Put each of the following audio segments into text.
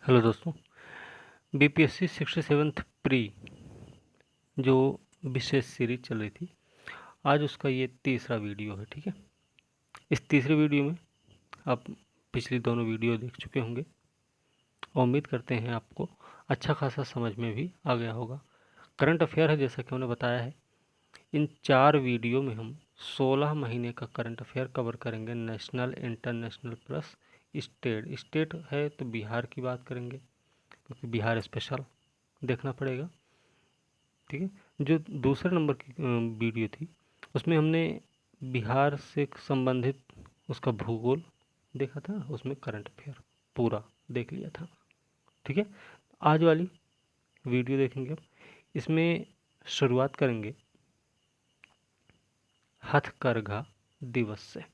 Hello दोस्तों। BPSC 67th pre जो विशेष series चल रही थी, आज उसका ये तीसरा वीडियो है। ठीक है, इस तीसरे वीडियो में आप पिछली दोनों वीडियो देख चुके होंगे और उम्मीद करते हैं आपको अच्छा खासा समझ में भी आ गया होगा। करंट अफेयर है, जैसा कि हमने बताया है। इन 4 वीडियो में हम 16 महीने का करंट अफेयर कवर करेंगे, national, international plus state. State है तो बिहार की बात करेंगे, क्योंकि बिहार स्पेशल देखना पड़ेगा। ठीक है, जो दूसरे नंबर की वीडियो थी, उसमें हमने बिहार से संबंधित उसका भूगोल देखा था, उसमें करंट अफेयर पूरा देख लिया था। ठीक है, आज वाली वीडियो देखेंगे अब। इसमें शुरुआत करेंगे हथकरघा दिवस से।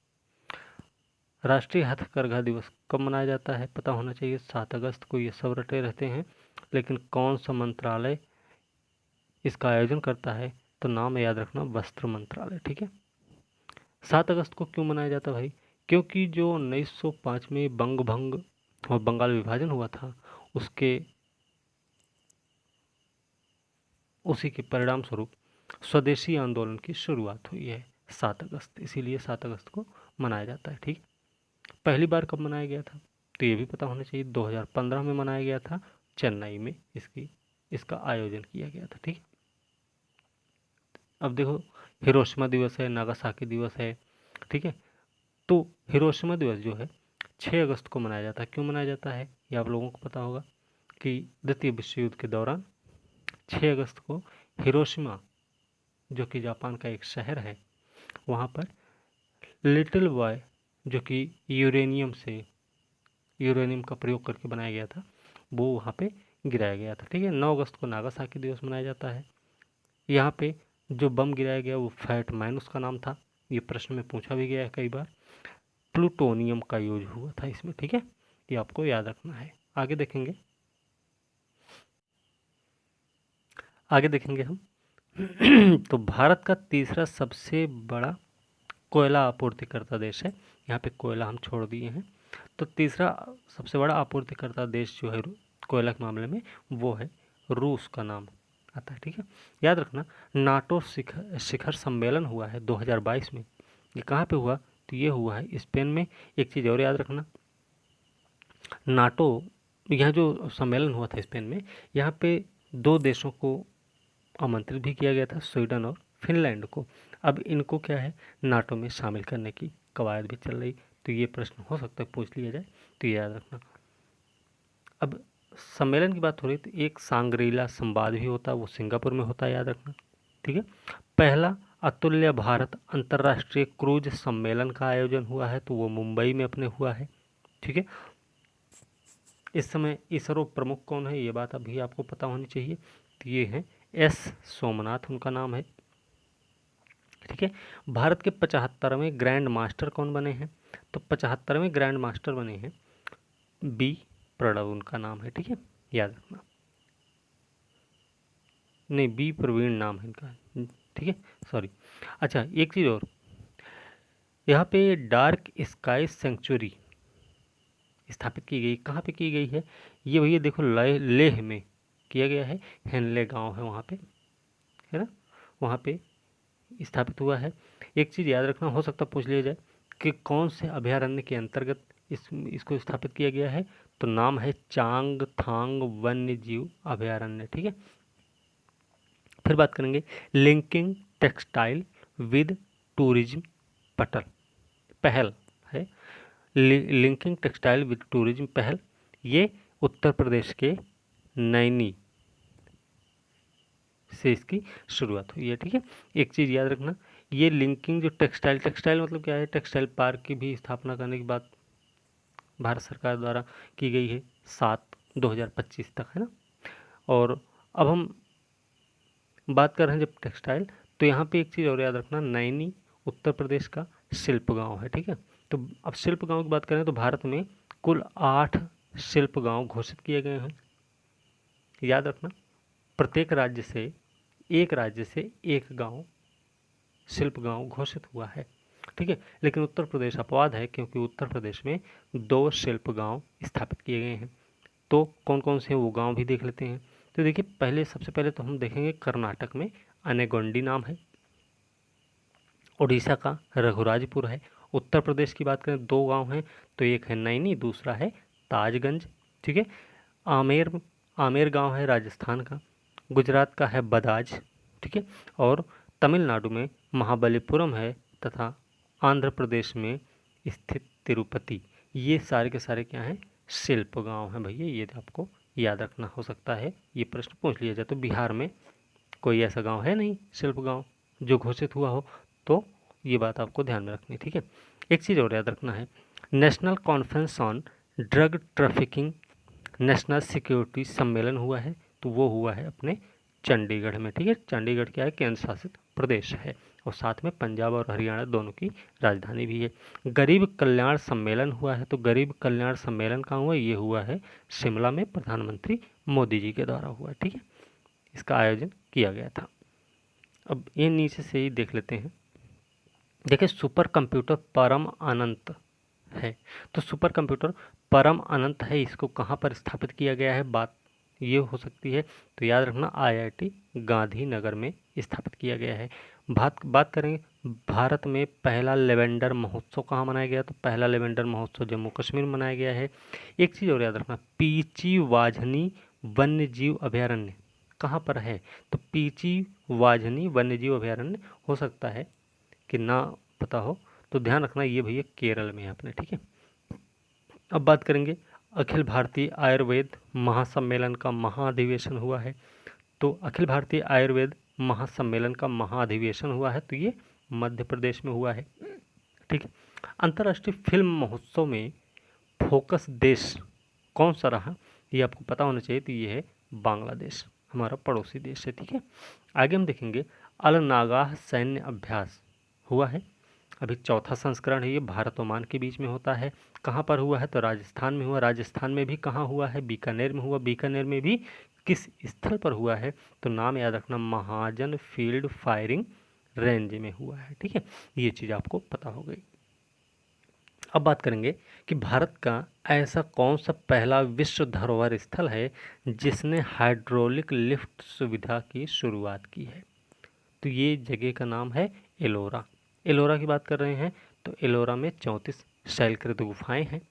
राष्ट्रीय हथकरघा दिवस कब मनाया जाता है पता होना चाहिए। 7 अगस्त को ये सब रटे रहते हैं, लेकिन कौन सा मंत्रालय इसका आयोजन करता है तो नाम याद रखना, वस्त्र मंत्रालय। ठीक है, 7 अगस्त को क्यों मनाया जाता है भाई? क्योंकि जो 1905 में बंग भंग और बंगाल विभाजन हुआ था, उसी के परिणाम स्वरूप स्वदेशी आंदोलन की शुरुआत हुई है 7 अगस्त, इसीलिए 7 अगस्त को मनाया जाता है। ठीक, पहली बार कब मनाया गया था तो ये भी पता होना चाहिए। 2015 में मनाया गया था, चेन्नई में इसका आयोजन किया गया था। ठीक, अब देखो, हिरोशिमा दिवस है, नागासाकी दिवस है। ठीक है, तो हिरोशिमा दिवस जो है 6 अगस्त को मनाया जाता है। क्यों मनाया जाता है ये आप लोगों को पता होगा कि द्वितीय विश्व युद्ध के दौरान 6 अगस्त को हिरोशिमा, जो कि जापान का एक शहर है, वहाँ पर लिटिल बॉय, जो कि यूरेनियम का प्रयोग करके बनाया गया था, वो वहाँ पे गिराया गया था। ठीक है, 9 अगस्त को नागासाकी दिवस मनाया जाता है। यहाँ पे जो बम गिराया गया वो फैट मैन उसका नाम था। ये प्रश्न में पूछा भी गया है कई बार। प्लूटोनियम का यूज हुआ था इसमें। ठीक है, ये आपको याद रखना है। आगे देखेंगे हम। तो भारत का तीसरा सबसे बड़ा कोयला आपूर्तिकर्ता देश है। यहाँ पे कोयला हम छोड़ दिए हैं, तो तीसरा सबसे बड़ा आपूर्तिकर्ता देश जो है कोयला के मामले में, वो है रूस का नाम आता है। ठीक है, याद रखना, नाटो शिखर सम्मेलन हुआ है 2022 में। ये कहाँ पे हुआ तो ये हुआ है स्पेन में। एक चीज़ और याद रखना, नाटो, यह जो सम्मेलन हुआ था स्पेन में, यहाँ पे 2 देशों को आमंत्रित भी किया गया था, स्वीडन और फिनलैंड को। अब इनको क्या है, नाटो में शामिल करने की कवायद भी चल रही, तो ये प्रश्न हो सकता है पूछ लिया जाए, तो ये याद रखना। अब सम्मेलन की बात हो रही तो एक सांग्रीला संवाद भी होता है, वो सिंगापुर में होता है, याद रखना। ठीक है, पहला अतुल्य भारत अंतर्राष्ट्रीय क्रूज सम्मेलन का आयोजन हुआ है, तो वो मुंबई में अपने हुआ है। ठीक है, इस समय इसरो प्रमुख कौन है ये बात अभी आपको पता होनी चाहिए, तो ये हैं एस सोमनाथ, उनका नाम है। ठीक है, भारत के 75वें ग्रैंड मास्टर कौन बने हैं तो 75वें ग्रैंड मास्टर बने हैं बी प्रणव, उनका नाम है। ठीक है, याद रखना, नहीं, बी प्रवीण नाम है इनका। ठीक है, सॉरी। अच्छा, एक चीज़ और, यहाँ पे डार्क स्काई सेंचुरी स्थापित की गई, कहाँ पे की गई है ये भैया देखो, लेह में किया गया है। हेनले गांव है वहाँ पे, है ना, वहाँ पे स्थापित हुआ है। एक चीज़ याद रखना, हो सकता पूछ लिया जाए कि कौन से अभयारण्य के अंतर्गत इसको स्थापित किया गया है, तो नाम है चांगथांग वन्य जीव अभयारण्य। ठीक है, फिर बात करेंगे लिंकिंग टेक्सटाइल विद टूरिज्म पहल है। लिंकिंग टेक्सटाइल विद टूरिज्म पहल, ये उत्तर प्रदेश के नैनी से इसकी शुरुआत हुई है। ठीक है, एक चीज़ याद रखना, ये लिंकिंग जो टेक्सटाइल मतलब क्या है, टेक्सटाइल पार्क की भी स्थापना करने की बात भारत सरकार द्वारा की गई है 7/2025 तक, है ना। और अब हम बात कर रहे हैं जब टेक्सटाइल, तो यहाँ पे एक चीज़ और याद रखना, नैनी उत्तर प्रदेश का शिल्प गांव है। ठीक है, तो अब शिल्प गांव की बात करें तो भारत में कुल 8 शिल्प गांव घोषित किए गए हैं। याद रखना, प्रत्येक राज्य से एक गांव शिल्प गांव घोषित हुआ है। ठीक है, लेकिन उत्तर प्रदेश अपवाद है, क्योंकि उत्तर प्रदेश में 2 शिल्प गांव स्थापित किए गए हैं। तो कौन कौन से हैं वो गांव भी देख लेते हैं। तो देखिए सबसे पहले तो हम देखेंगे कर्नाटक में अनेगोंडी नाम है, उड़ीसा का रघुराजपुर है, उत्तर प्रदेश की बात करें 2 गांव हैं, तो एक है नैनी, दूसरा है ताजगंज, ठीक है। आमेर आमेर गांव है राजस्थान का, गुजरात का है बदाज, ठीक है। और तमिलनाडु में महाबलीपुरम है तथा आंध्र प्रदेश में स्थित तिरुपति। ये सारे के सारे क्या हैं, शिल्प गांव हैं भैया, ये आपको याद रखना हो सकता है, ये प्रश्न पूछ लिया जाए। तो बिहार में कोई ऐसा गांव है नहीं शिल्प गांव जो घोषित हुआ हो, तो ये बात आपको ध्यान में रखनी है, ठीक है। एक चीज़ और याद रखना है, national conference on drug trafficking national security सम्मेलन हुआ है, तो वो हुआ है अपने चंडीगढ़ में, ठीक है। चंडीगढ़ क्या है, केंद्र शासित प्रदेश है, और साथ में पंजाब और हरियाणा दोनों की राजधानी भी है। गरीब कल्याण सम्मेलन हुआ है, तो गरीब कल्याण सम्मेलन कहाँ हुआ, ये हुआ है शिमला में, प्रधानमंत्री मोदी जी के द्वारा हुआ, ठीक है। इसका आयोजन किया गया था। अब ये नीचे से ही देख लेते हैं। देखिए सुपर कंप्यूटर परम अनंत है, तो सुपर कंप्यूटर परम अनंत है, इसको कहाँ पर स्थापित किया गया है, बात ये हो सकती है। तो याद रखना IIT गांधीनगर में स्थापित किया गया है। बात करेंगे भारत में पहला लेवेंडर महोत्सव कहाँ मनाया गया, तो पहला लेवेंडर महोत्सव जम्मू कश्मीर में मनाया गया है। एक चीज़ और याद रखना, पीची वाझनी वन्य जीव अभयारण्य कहाँ पर है, तो पीची वाझनी वन्य जीव अभयारण्य हो सकता है कि ना पता हो, तो ध्यान रखना ये भैया केरल में है अपने, ठीक है। अब बात करेंगे अखिल भारतीय आयुर्वेद महासम्मेलन का महाअधिवेशन हुआ है, तो अखिल भारतीय आयुर्वेद महासम्मेलन का महाअधिवेशन हुआ है, तो ये मध्य प्रदेश में हुआ है, ठीक है। अंतर्राष्ट्रीय फिल्म महोत्सव में फोकस देश कौन सा रहा, ये आपको पता होना चाहिए, तो ये है बांग्लादेश, हमारा पड़ोसी देश है, ठीक है। आगे हम देखेंगे अलनागाह सैन्य अभ्यास हुआ है, अभी 4था संस्करण है, ये भारत ओमान के बीच में होता है। कहाँ पर हुआ है, तो राजस्थान में हुआ। राजस्थान में भी कहाँ हुआ है, बीकानेर में हुआ। बीकानेर में भी किस स्थल पर हुआ है, तो नाम याद रखना, महाजन फील्ड फायरिंग रेंज में हुआ है, ठीक है। ये चीज़ आपको पता हो गई। अब बात करेंगे कि भारत का ऐसा कौन सा पहला विश्व धरोहर स्थल है जिसने हाइड्रोलिक लिफ्ट सुविधा की शुरुआत की है, तो ये जगह का नाम है एलोरा। एलोरा की बात कर रहे हैं, तो एलोरा में 34 शैलकृत गुफाएं हैं,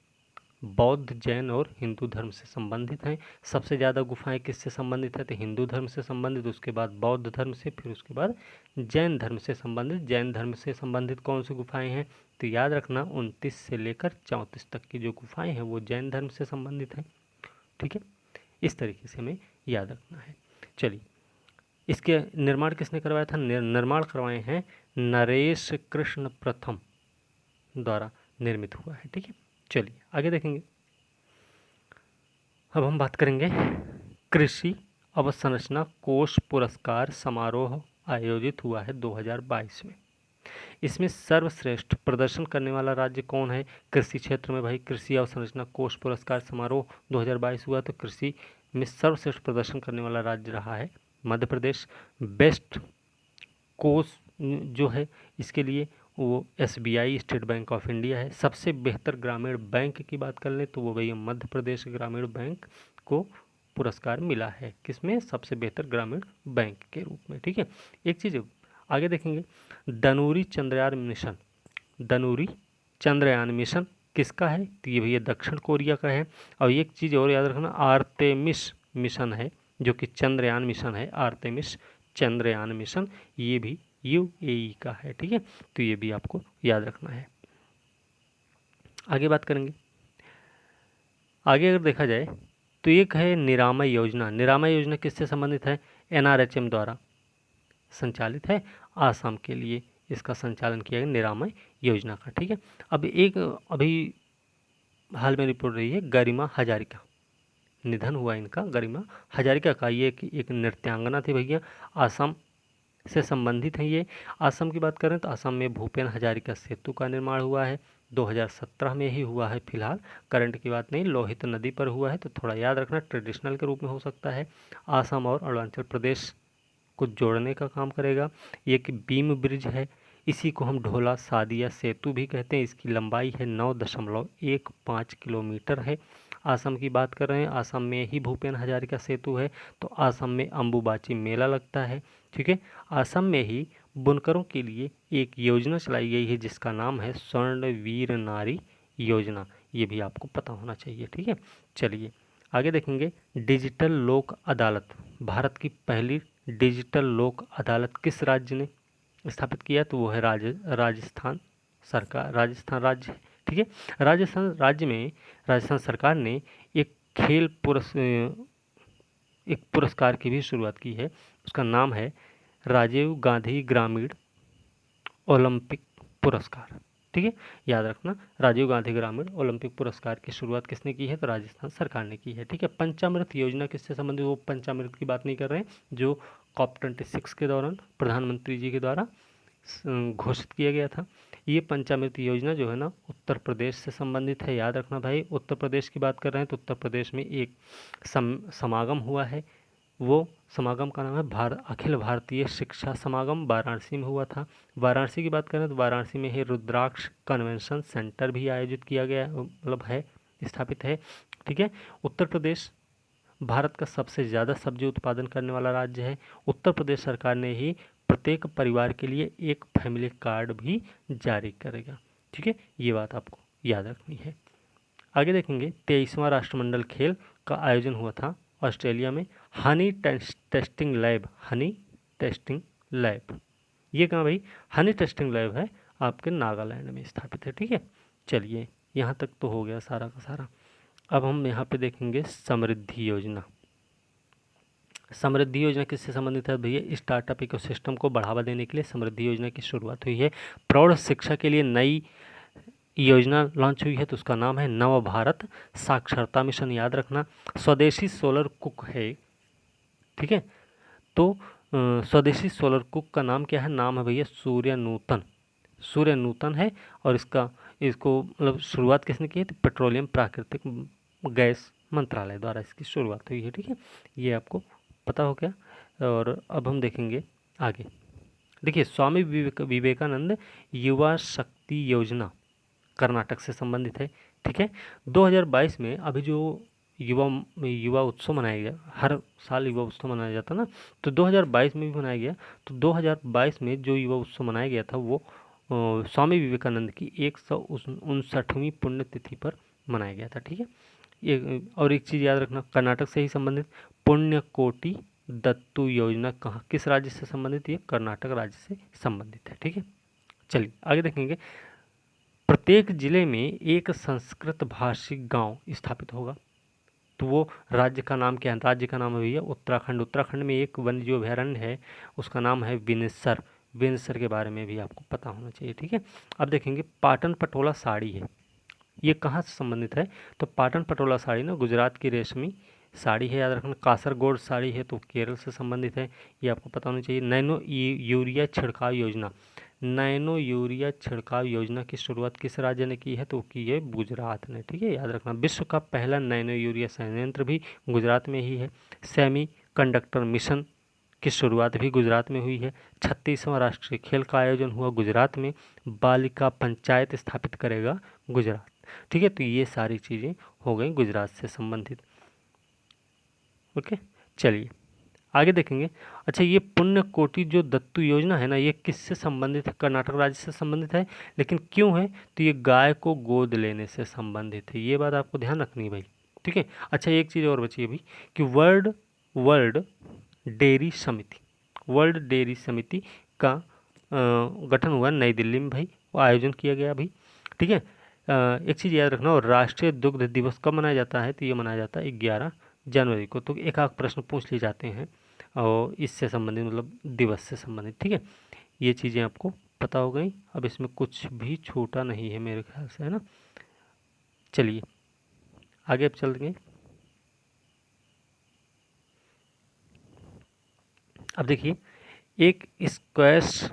बौद्ध जैन और हिंदू धर्म से संबंधित हैं। सबसे ज़्यादा गुफाएं किससे संबंधित है, तो हिंदू धर्म से संबंधित, उसके बाद बौद्ध धर्म से, फिर उसके बाद जैन धर्म से संबंधित। जैन धर्म से संबंधित कौन सी गुफाएं हैं, तो याद रखना 29 से लेकर 34 तक की जो गुफाएं हैं वो जैन धर्म से संबंधित हैं, ठीक है। इस तरीके से हमें याद रखना है। चलिए, इसके निर्माण किसने करवाया था, निर्माण करवाए हैं नरेश कृष्ण प्रथम द्वारा निर्मित हुआ है, ठीक है। चलिए आगे देखेंगे। अब हम बात करेंगे कृषि अवसंरचना कोष पुरस्कार समारोह आयोजित हुआ है 2022 में। इसमें सर्वश्रेष्ठ प्रदर्शन करने वाला राज्य कौन है कृषि क्षेत्र में, भाई कृषि अवसंरचना कोष पुरस्कार समारोह 2022 हुआ, तो कृषि में सर्वश्रेष्ठ प्रदर्शन करने वाला राज्य रहा है मध्य प्रदेश। बेस्ट कोष जो है इसके लिए वो SBI state bank of India है। सबसे बेहतर ग्रामीण बैंक की बात कर लें तो वो भैया मध्य प्रदेश ग्रामीण बैंक को पुरस्कार मिला है, किसमें, सबसे बेहतर ग्रामीण बैंक के रूप में, ठीक है। एक चीज़ आगे देखेंगे, दनूरी चंद्रयान मिशन किसका है, तो ये भैया दक्षिण कोरिया का है। और एक चीज़ और याद रखना, आर्तेमिस मिशन है जो कि चंद्रयान मिशन है, आर्तेमिस चंद्रयान मिशन, ये भी UAE का है, ठीक है। तो ये भी आपको याद रखना है। आगे बात करेंगे, आगे अगर देखा जाए तो एक है निरामय योजना। निरामय योजना किससे संबंधित है, NRHM द्वारा संचालित है, आसाम के लिए इसका संचालन किया गया निरामय योजना का, ठीक है। अब एक अभी हाल में रिपोर्ट रही है, गरिमा हजारिका निधन हुआ इनका, गरिमा हजारिका का। ये एक नृत्यांगना थी भैया, आसाम से संबंधित हैं ये। आसाम की बात करें तो आसाम में भूपेन हजारिका सेतु का निर्माण हुआ है, 2017 में ही हुआ है फिलहाल, करंट की बात नहीं, लोहित नदी पर हुआ है, तो थोड़ा याद रखना, ट्रेडिशनल के रूप में हो सकता है। आसाम और अरुणाचल प्रदेश को जोड़ने का काम करेगा। ये एक बीम ब्रिज है, इसी को हम ढोला सादिया सेतु भी कहते हैं। इसकी लंबाई है 9.15 किलोमीटर है। असम की बात कर रहे हैं, असम में ही भूपेन हजारिका सेतु है, तो असम में अम्बुबाची मेला लगता है। ठीक है, असम में ही बुनकरों के लिए एक योजना चलाई गई है जिसका नाम है स्वर्णवीर नारी योजना, ये भी आपको पता होना चाहिए। ठीक है, चलिए आगे देखेंगे। डिजिटल लोक अदालत, भारत की पहली डिजिटल लोक अदालत किस राज्य ने स्थापित किया? तो वो है राजस्थान सरकार, राजस्थान राज्य। ठीक है, राजस्थान राज्य में राजस्थान सरकार ने एक एक पुरस्कार की भी शुरुआत की है, उसका नाम है राजीव गांधी ग्रामीण ओलंपिक पुरस्कार। ठीक है, याद रखना, राजीव गांधी ग्रामीण ओलंपिक पुरस्कार की शुरुआत किसने की है? तो राजस्थान सरकार ने की है। ठीक है, पंचामृत योजना किससे संबंधित? वो पंचामृत की बात नहीं कर रहे हैं जो COP26 के दौरान प्रधानमंत्री जी के द्वारा घोषित किया गया था। ये पंचामृत योजना जो है ना उत्तर प्रदेश से संबंधित है। याद रखना भाई, उत्तर प्रदेश की बात कर रहे हैं तो उत्तर प्रदेश में एक समागम हुआ है, वो समागम का नाम है अखिल भारतीय शिक्षा समागम, वाराणसी में हुआ था। वाराणसी की बात करें तो वाराणसी में ही रुद्राक्ष कन्वेंशन सेंटर भी आयोजित किया गया, मतलब है, स्थापित है। ठीक है, उत्तर प्रदेश भारत का सबसे ज़्यादा सब्जी उत्पादन करने वाला राज्य है। उत्तर प्रदेश सरकार ने ही प्रत्येक परिवार के लिए एक फैमिली कार्ड भी जारी करेगा। ठीक है, ये बात आपको याद रखनी है। आगे देखेंगे, 23वां राष्ट्रमंडल खेल का आयोजन हुआ था ऑस्ट्रेलिया में। Honey testing lab, Honey testing lab, ये कहाँ भाई? हनी टेस्टिंग लैब है आपके नागालैंड में स्थापित है। ठीक है, चलिए यहाँ तक तो हो गया सारा का सारा। अब हम यहाँ पे देखेंगे समृद्धि योजना। समृद्धि योजना किससे संबंधित है भैया? स्टार्टअप इकोसिस्टम को बढ़ावा देने के लिए समृद्धि योजना की शुरुआत हुई है। प्रौढ़ शिक्षा के लिए नई योजना लॉन्च हुई है, तो उसका नाम है नव भारत साक्षरता मिशन। याद रखना, स्वदेशी सोलर कुक है। ठीक है, तो स्वदेशी सोलर कुक का नाम क्या है? नाम है भैया सूर्य नूतन, सूर्य नूतन है। और इसको मतलब शुरुआत किसने की है? तो पेट्रोलियम प्राकृतिक गैस मंत्रालय द्वारा इसकी शुरुआत हुई है। ठीक है, ये आपको पता हो गया। और अब हम देखेंगे आगे। देखिए, स्वामी विवेकानंद युवा शक्ति योजना कर्नाटक से संबंधित है। ठीक है, 2022 में अभी जो युवा उत्सव मनाया गया, हर साल युवा उत्सव मनाया जाता ना, तो 2022 में भी मनाया गया। तो 2022 में जो युवा उत्सव मनाया गया था वो स्वामी विवेकानंद की 159वीं पुण्यतिथि पर मनाया गया था। ठीक है, ये और एक चीज़ याद रखना, कर्नाटक से ही संबंधित पुण्यकोटि दत्तू योजना कहाँ किस राज्य से संबंधित? ये कर्नाटक राज्य से संबंधित है। ठीक है, चलिए आगे देखेंगे। प्रत्येक जिले में एक संस्कृत भाषी गांव स्थापित होगा, तो वो राज्य का नाम क्या है? राज्य का नाम है भैया उत्तराखंड। उत्तराखंड में एक वन्यजीव अभयारण्य है, उसका नाम है विनसर। विनसर के बारे में भी आपको पता होना चाहिए। ठीक है, अब देखेंगे पाटन पटोला साड़ी है, ये कहाँ से संबंधित है? तो पाटन पटोला साड़ी ना गुजरात की रेशमी साड़ी है। याद रखना, कासरगोड साड़ी है तो केरल से संबंधित है, ये आपको पता होना चाहिए। नैनो यूरिया छिड़काव योजना, नैनो यूरिया छिड़काव योजना की शुरुआत किस राज्य ने की है? तो की है गुजरात ने। ठीक है, याद रखना, विश्व का पहला नैनो यूरिया संयंत्र भी गुजरात में ही है। सेमी कंडक्टर मिशन की शुरुआत भी गुजरात में हुई है। 36वां राष्ट्रीय खेल का आयोजन हुआ गुजरात में। बालिका पंचायत स्थापित करेगा गुजरात। ठीक है, तो ये सारी चीज़ें हो गई गुजरात से संबंधित। ओके, चलिए आगे देखेंगे। अच्छा, ये पुण्यकोटि जो दत्तू योजना है ना, ये किससे संबंधित है? कर्नाटक राज्य से संबंधित है, लेकिन क्यों है? तो ये गाय को गोद लेने से संबंधित है, ये बात आपको ध्यान रखनी है भाई। ठीक है, अच्छा एक चीज़ और बची अभी कि वर्ल्ड डेयरी समिति, वर्ल्ड डेयरी समिति का गठन हुआ नई दिल्ली में भाई, वो आयोजन किया गया अभी। ठीक है, एक चीज़ याद रखना, और राष्ट्रीय दुग्ध दिवस कब मनाया जाता है? तो ये मनाया जाता है 11 जनवरी को। तो एक आध प्रश्न पूछ लिए जाते हैं और इससे संबंधित मतलब दिवस से संबंधित। ठीक है, ये चीज़ें आपको पता हो गई। अब इसमें कुछ भी छूटा नहीं है मेरे ख्याल से, है ना। चलिए आगे अब चलेंगे। अब देखिए, एक स्क्वैश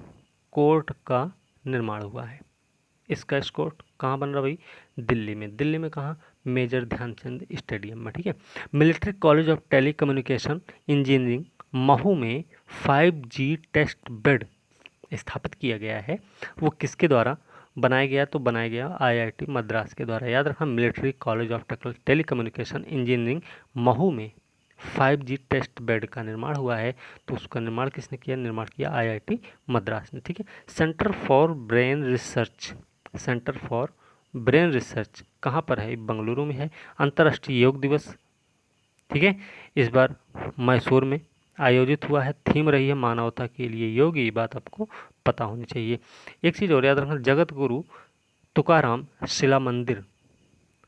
कोर्ट का निर्माण हुआ है। स्क्वैश कोर्ट कहाँ बन रहा भाई? दिल्ली में। दिल्ली में कहाँ? मेजर ध्यानचंद स्टेडियम में। ठीक है, military college of telecommunication engineering Mhow में 5G टेस्ट बेड स्थापित किया गया है। वो किसके द्वारा? बनाया गया तो बनाया गया आईआईटी मद्रास के द्वारा। याद रखना, military college of telecommunication engineering Mhow में 5G टेस्ट बेड का निर्माण हुआ है, तो उसका निर्माण किसने किया? निर्माण किया आईआईटी मद्रास ने। ठीक है। Centre for brain research, centre for brain research कहाँ पर है? बंगलुरु में है। अंतर्राष्ट्रीय योग दिवस, ठीक है, इस बार मैसूर में आयोजित हुआ है। थीम रही है मानवता के लिए योग, ये बात आपको पता होनी चाहिए। एक चीज़ और याद रखना, जगत गुरु तुकाराम शिला मंदिर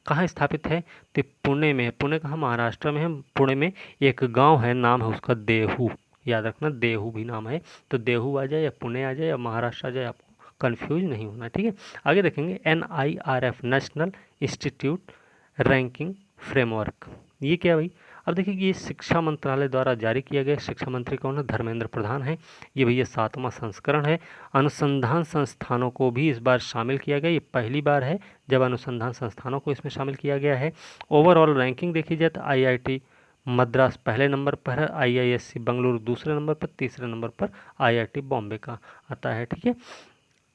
कहाँ स्थापित है? तो पुणे में है। पुणे कहाँ? महाराष्ट्र में है। पुणे में एक गांव है, नाम है उसका देहू। याद रखना, देहू भी नाम है। तो देहू आ जाए या पुणे आ जाए या महाराष्ट्र आ जाए, आपको कंफ्यूज नहीं होना। ठीक है। आगे देखेंगे NIRF national institute ranking framework, ये क्या भाई? अब देखिए ये शिक्षा मंत्रालय द्वारा जारी किया गया। शिक्षा मंत्री कौन है? धर्मेंद्र प्रधान है। ये भैया 7वां संस्करण है। अनुसंधान संस्थानों को भी इस बार शामिल किया गया। ये पहली बार है जब अनुसंधान संस्थानों को इसमें शामिल किया गया है। ओवरऑल रैंकिंग देखी जाए तो आईआईटी मद्रास पहले नंबर पर है, IISc बेंगलुरु दूसरे नंबर पर, तीसरे नंबर पर IIT बॉम्बे का आता है। ठीक है।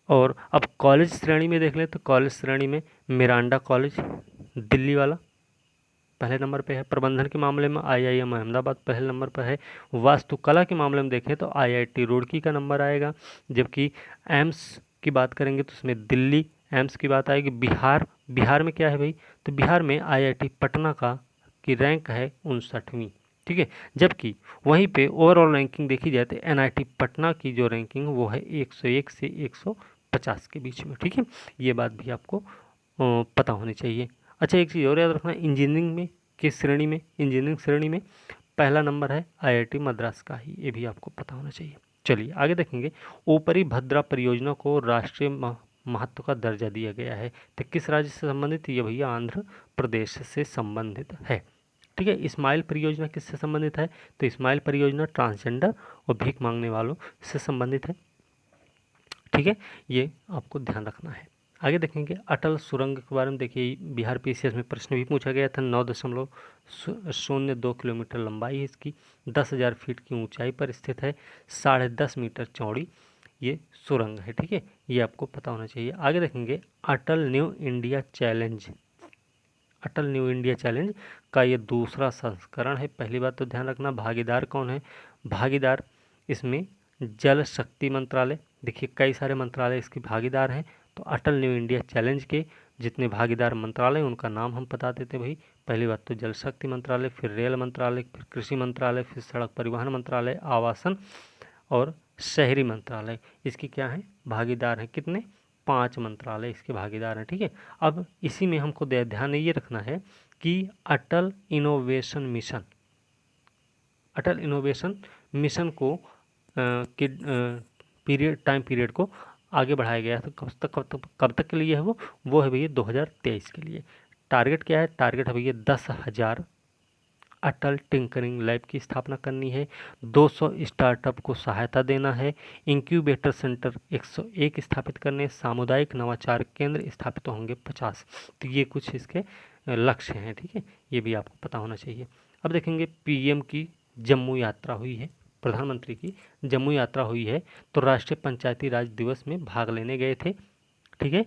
और अब कॉलेज श्रेणी में देख लें तो कॉलेज श्रेणी में मिरांडा कॉलेज दिल्ली वाला पहले नंबर पे है। प्रबंधन के मामले में IIM अहमदाबाद पहले नंबर पर है। वास्तुकला के मामले में देखें तो IIT रुड़की का नंबर आएगा। जबकि एम्स की बात करेंगे तो उसमें दिल्ली एम्स की बात आएगी। बिहार में क्या है भाई? तो बिहार में IIT पटना का की रैंक है 59वीं। ठीक है। जबकि वहीं पे ओवरऑल रैंकिंग देखी जाए तो NIT पटना की जो रैंकिंग वो है 101 से 150 के बीच में। ठीक है। ये बात भी आपको पता होनी चाहिए। अच्छा, एक चीज़ और याद रखना, इंजीनियरिंग में किस श्रेणी में? इंजीनियरिंग श्रेणी में पहला नंबर है IIT मद्रास का ही, ये भी आपको पता होना चाहिए। चलिए आगे देखेंगे। ऊपरी भद्रा परियोजना को राष्ट्रीय महत्व का दर्जा दिया गया है, तो किस राज्य से संबंधित? ये भैया आंध्र प्रदेश से संबंधित है। ठीक है। इस्माइल परियोजना किससे संबंधित है? तो इस्माइल परियोजना ट्रांसजेंडर और भीख मांगने वालों से संबंधित है। ठीक है, ये आपको ध्यान रखना है। आगे देखेंगे अटल सुरंग के बारे में। देखिए बिहार PCS में प्रश्न भी पूछा गया था। 9.02 किलोमीटर लंबाई है इसकी, 10,000 फीट की ऊंचाई पर स्थित है, 10.5 मीटर चौड़ी ये सुरंग है। ठीक है, ये आपको पता होना चाहिए। आगे देखेंगे अटल न्यू इंडिया चैलेंज, अटल न्यू इंडिया चैलेंज का ये दूसरा संस्करण है। पहली बात तो ध्यान रखना, भागीदार कौन है? भागीदार इसमें जल शक्ति मंत्रालय। देखिए कई सारे मंत्रालय इसके भागीदार हैं। तो अटल न्यू इंडिया चैलेंज के जितने भागीदार मंत्रालय उनका नाम हम बता देते भाई। पहली बात तो जल शक्ति मंत्रालय, फिर रेल मंत्रालय, फिर कृषि मंत्रालय, फिर सड़क परिवहन मंत्रालय, आवासन और शहरी मंत्रालय इसकी क्या है? भागीदार हैं। कितने? 5 मंत्रालय इसके भागीदार हैं। ठीक है। अब इसी में हमको ध्यान ये रखना है कि अटल इनोवेशन मिशन, अटल इनोवेशन मिशन को टाइम पीरियड को आगे बढ़ाया गया है। तो कब तक के लिए है वो है भैया 2023 के लिए। टारगेट क्या है? टारगेट है भैया 10,000 अटल टिंकरिंग लैब की स्थापना करनी है, 200 स्टार्टअप को सहायता देना है, इंक्यूबेटर सेंटर 101 स्थापित करने, सामुदायिक नवाचार केंद्र स्थापित होंगे 50। तो ये कुछ इसके लक्ष्य हैं। ठीक है, ये भी आपको पता होना चाहिए। अब देखेंगे PM की जम्मू यात्रा हुई है, प्रधानमंत्री की जम्मू यात्रा हुई है। तो राष्ट्रीय पंचायती राज दिवस में भाग लेने गए थे। ठीक है,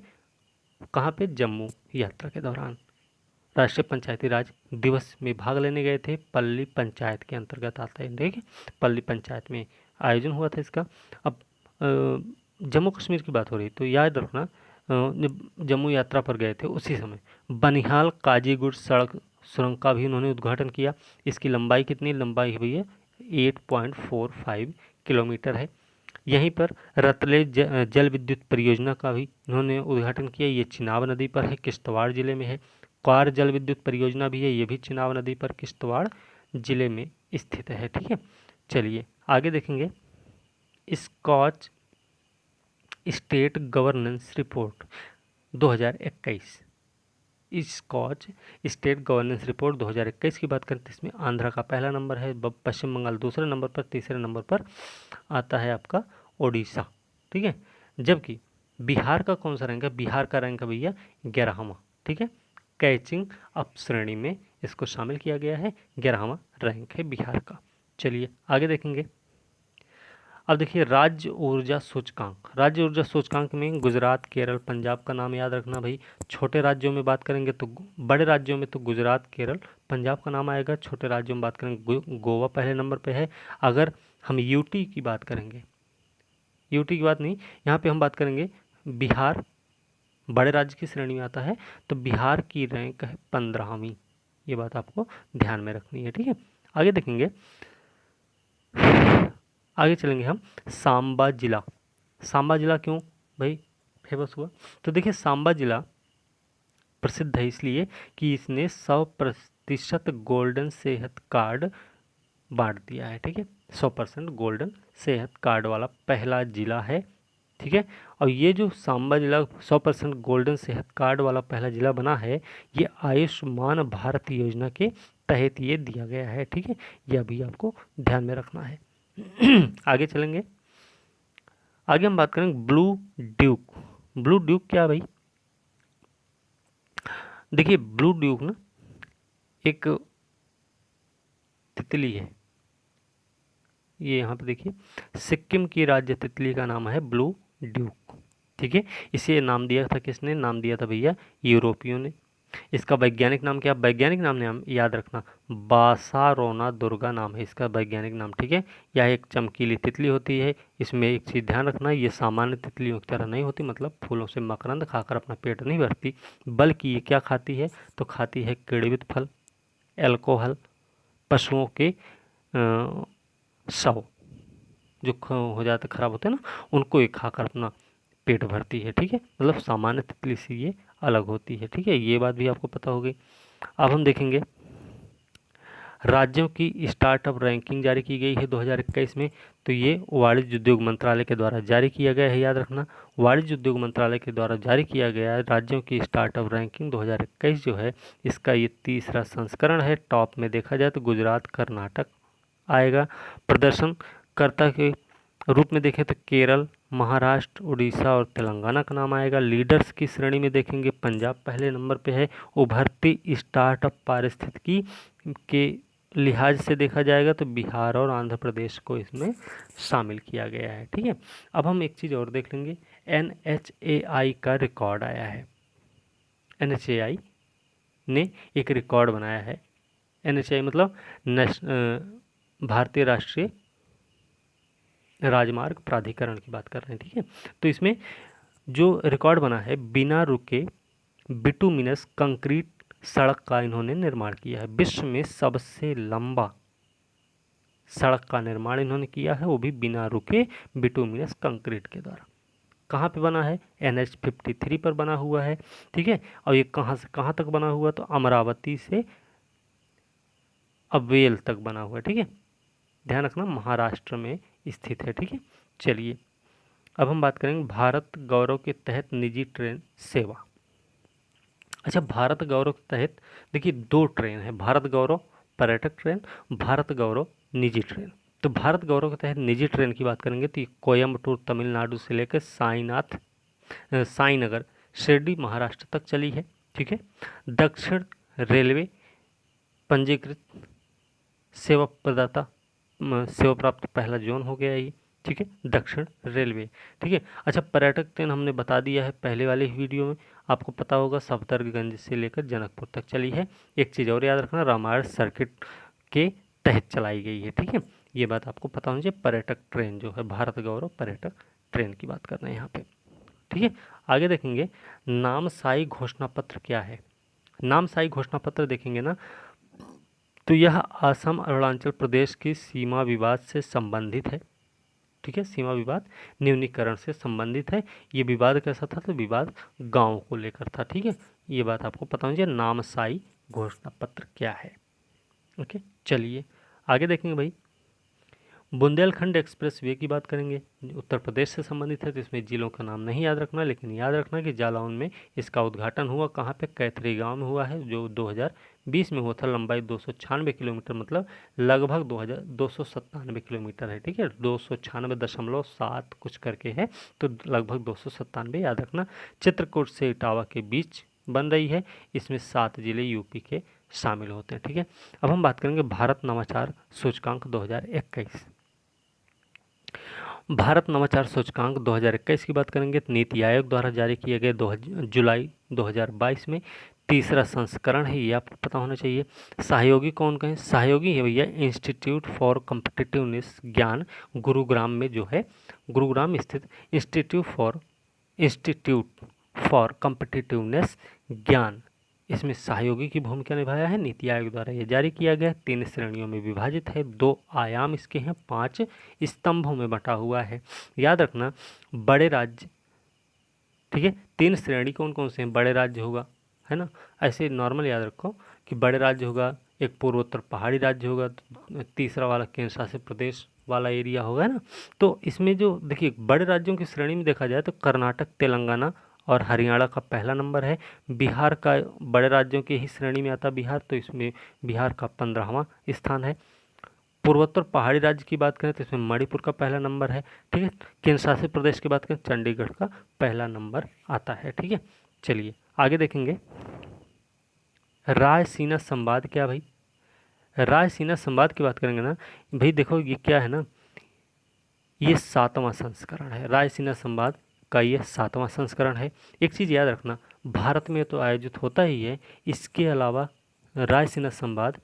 कहाँ पे? जम्मू यात्रा के दौरान राष्ट्रीय पंचायती राज दिवस में भाग लेने गए थे। पल्ली पंचायत के अंतर्गत आता है। देखिए पल्ली पंचायत में आयोजन हुआ था इसका। अब जम्मू कश्मीर की बात हो रही तो याद रखना, जब जम्मू यात्रा पर गए थे उसी समय बनिहाल काजीगुड़ सड़क सुरंग का भी उन्होंने उद्घाटन किया। इसकी लंबाई कितनी? लंबाई है भैया 8.45 किलोमीटर है। यहीं पर रतले जल विद्युत परियोजना का भी उन्होंने उद्घाटन किया। ये चिनाब नदी पर है, किश्तवाड़ जिले में है। क्वार जल विद्युत परियोजना भी है, ये भी चिनाब नदी पर किश्तवाड़ जिले में स्थित है। ठीक है, चलिए आगे देखेंगे। Skoch state governance report 2021, Skoch state governance report 2021 की बात करते हैं। इसमें आंध्रा का पहला नंबर है, पश्चिम बंगाल दूसरे नंबर पर, तीसरे नंबर पर आता है आपका ओडिशा। ठीक है, जबकि बिहार का कौन सा रैंक है? बिहार का रैंक है भैया 11वां। ठीक है, कैचिंग अप श्रेणी में इसको शामिल किया गया है, 11वां रैंक है बिहार का। चलिए आगे देखेंगे। अब देखिए राज्य ऊर्जा सूचकांक, राज्य ऊर्जा सूचकांक में गुजरात, केरल, पंजाब का नाम याद रखना भाई। छोटे राज्यों में बात करेंगे तो बड़े राज्यों में तो गुजरात, केरल, पंजाब का नाम आएगा। छोटे राज्यों में बात करेंगे गोवा पहले नंबर पे है। अगर हम यूटी की बात करेंगे, यूटी की बात नहीं, यहाँ पे हम बात करेंगे बिहार, बड़े राज्य की श्रेणी में आता है, तो बिहार की रैंक है 15वीं। ये बात आपको ध्यान में रखनी है, ठीक है। आगे देखेंगे, आगे चलेंगे हम सांबा जिला। सांबा जिला क्यों भाई फेमस हुआ? तो देखिए सांबा जिला प्रसिद्ध है इसलिए कि इसने 100% गोल्डन सेहत कार्ड बांट दिया है, ठीक है। 100% गोल्डन सेहत कार्ड वाला पहला जिला है, ठीक है। और ये जो सांबा जिला 100% गोल्डन सेहत कार्ड वाला पहला जिला बना है, ये आयुष्मान भारत योजना के तहत ये दिया गया है, ठीक है। यह भी आपको ध्यान में रखना है। आगे चलेंगे, आगे हम बात करेंगे ब्लू ड्यूक। ब्लू ड्यूक क्या भाई? देखिए ब्लू ड्यूक ना एक तितली है, ये यहाँ पे देखिए सिक्किम की राज्य तितली का नाम है ब्लू ड्यूक, ठीक है। इसे नाम दिया था किसने? नाम दिया था भैया यूरोपियों ने। इसका वैज्ञानिक नाम क्या? वैज्ञानिक नाम याद रखना, बासारोना दुर्गा नाम है इसका वैज्ञानिक नाम, ठीक है। यह एक चमकीली तितली होती है। इसमें एक चीज़ ध्यान रखना, ये सामान्य तितलियों की तरह नहीं होती, मतलब फूलों से मकरंद खाकर अपना पेट नहीं भरती, बल्कि ये क्या खाती है? तो खाती है किण्वित फल, एल्कोहल, पशुओं के शव जो हो जाते खराब होते हैं ना, उनको ये खाकर अपना पेट भरती है, ठीक है। मतलब सामान्य तितली से ये अलग होती है, ठीक है। ये बात भी आपको पता होगी। अब हम देखेंगे राज्यों की स्टार्टअप रैंकिंग जारी की गई है 2021 में, तो ये वाणिज्य उद्योग मंत्रालय के द्वारा जारी किया गया है, याद रखना। वाणिज्य उद्योग मंत्रालय के द्वारा जारी किया गया है राज्यों की स्टार्टअप रैंकिंग 2021 जो है, इसका ये तीसरा संस्करण है। टॉप में देखा जाए तो गुजरात, कर्नाटक आएगा। प्रदर्शनकर्ता के रूप में देखें तो केरल, महाराष्ट्र, उड़ीसा और तेलंगाना का नाम आएगा। लीडर्स की श्रेणी में देखेंगे पंजाब पहले नंबर पे है। उभरती स्टार्टअप पारिस्थितिकी के लिहाज से देखा जाएगा तो बिहार और आंध्र प्रदेश को इसमें शामिल किया गया है, ठीक है। अब हम एक चीज़ और देख लेंगे, NHAI का रिकॉर्ड आया है। NHAI ने एक रिकॉर्ड बनाया है। NHAI मतलब भारतीय राष्ट्रीय राजमार्ग प्राधिकरण की बात कर रहे हैं, ठीक है। तो इसमें जो रिकॉर्ड बना है, बिना रुके बिटुमिनस कंक्रीट सड़क का इन्होंने निर्माण किया है। विश्व में सबसे लंबा सड़क का निर्माण इन्होंने किया है, वो भी बिना रुके बिटुमिनस कंक्रीट के द्वारा। कहाँ पे बना है? NH53 पर बना हुआ है, ठीक है। और ये कहाँ से कहाँ तक बना हुआ? तो अमरावती से अवेल तक बना हुआ है, ठीक है। ध्यान रखना महाराष्ट्र में स्थित है, ठीक है। चलिए अब हम बात करेंगे भारत गौरव के तहत निजी ट्रेन सेवा। अच्छा, भारत गौरव के तहत देखिए 2 ट्रेन है, भारत गौरव पर्यटक ट्रेन, भारत गौरव निजी ट्रेन। तो भारत गौरव के तहत निजी ट्रेन की बात करेंगे तो ये कोयम्बटूर तमिलनाडु से लेकर साईनगर शिरडी महाराष्ट्र तक चली है, ठीक है। दक्षिण रेलवे पंजीकृत सेवा प्रदाता सेवा प्राप्त पहला जोन हो गया ये, ठीक है, दक्षिण रेलवे, ठीक है। अच्छा, पर्यटक ट्रेन हमने बता दिया है पहले वाले वीडियो में, आपको पता होगा सफदरगंज से लेकर जनकपुर तक चली है। एक चीज़ और याद रखना, रामायण सर्किट के तहत चलाई गई है, ठीक है। ये बात आपको पता होनी चाहिए। पर्यटक ट्रेन जो है भारत गौरव पर्यटक ट्रेन की बात कर रहे हैं यहाँ पे, ठीक है। आगे देखेंगे नामसाई घोषणा पत्र क्या है। नामसाई घोषणा पत्र देखेंगे ना, तो यह असम अरुणाचल प्रदेश की सीमा विवाद से संबंधित है, ठीक है। सीमा विवाद न्यूनीकरण से संबंधित है। ये विवाद कैसा था? तो विवाद गाँव को लेकर था, ठीक है। ये बात आपको पता होनी चाहिए, नामसाई घोषणा पत्र क्या है। ओके, चलिए आगे देखेंगे भाई, बुंदेलखंड एक्सप्रेस वे की बात करेंगे, उत्तर प्रदेश से संबंधित है, तो इसमें जिलों का नाम नहीं याद रखना, लेकिन याद रखना कि जालौन में इसका उद्घाटन हुआ। कहाँ पे? कैथरी गांव में हुआ है, जो 2020 में हुआ था। लंबाई 296 किलोमीटर, मतलब लगभग 297 किलोमीटर है, ठीक है। 296.7 कुछ करके है, तो लगभग 297 याद रखना। चित्रकूट से इटावा के बीच बन रही है। इसमें 7 जिले यूपी के शामिल होते हैं, ठीक है। अब हम बात करेंगे भारत नवाचार सूचकांक 2021। भारत नवाचार सूचकांक 2021 की बात करेंगे तो नीति आयोग द्वारा जारी किए गए जुलाई 2022 में तीसरा संस्करण है, ये आपको पता होना चाहिए। सहयोगी कौन कहें? सहयोगी है भैया इंस्टीट्यूट फॉर कॉम्पिटिटिवनेस ज्ञान, गुरुग्राम में जो है, गुरुग्राम स्थित इंस्टीट्यूट फॉर कॉम्पिटिटिवनेस ज्ञान, इसमें सहयोगी की भूमिका निभाया है। नीति आयोग द्वारा यह जारी किया गया। 3 श्रेणियों में विभाजित है, 2 आयाम इसके हैं, 5 स्तंभों में बटा हुआ है। याद रखना बड़े राज्य, ठीक है, 3 श्रेणी कौन कौन से हैं? बड़े राज्य होगा, है ना, ऐसे नॉर्मल याद रखो कि बड़े राज्य होगा, एक पूर्वोत्तर पहाड़ी राज्य होगा, तीसरा वाला केंद्र शासित प्रदेश वाला एरिया होगा ना। तो इसमें जो देखिए बड़े राज्यों की श्रेणी में देखा जाए तो कर्नाटक, तेलंगाना और हरियाणा का पहला नंबर है। बिहार का बड़े राज्यों की ही श्रेणी में आता बिहार, तो इसमें बिहार का 15वां स्थान है। पूर्वोत्तर पहाड़ी राज्य की बात करें तो इसमें मणिपुर का पहला नंबर है, ठीक है। केंद्र शासित प्रदेश की बात करें चंडीगढ़ का पहला नंबर आता है, ठीक है। चलिए आगे देखेंगे, रायसीना संवाद क्या भाई? रायसीना संवाद की बात करेंगे ना भाई, देखो ये क्या है ना, ये 7वां संस्करण है। रायसीना संवाद का ये 7वां संस्करण है। एक चीज़ याद रखना, भारत में तो आयोजित होता ही है, इसके अलावा रायसीना संवाद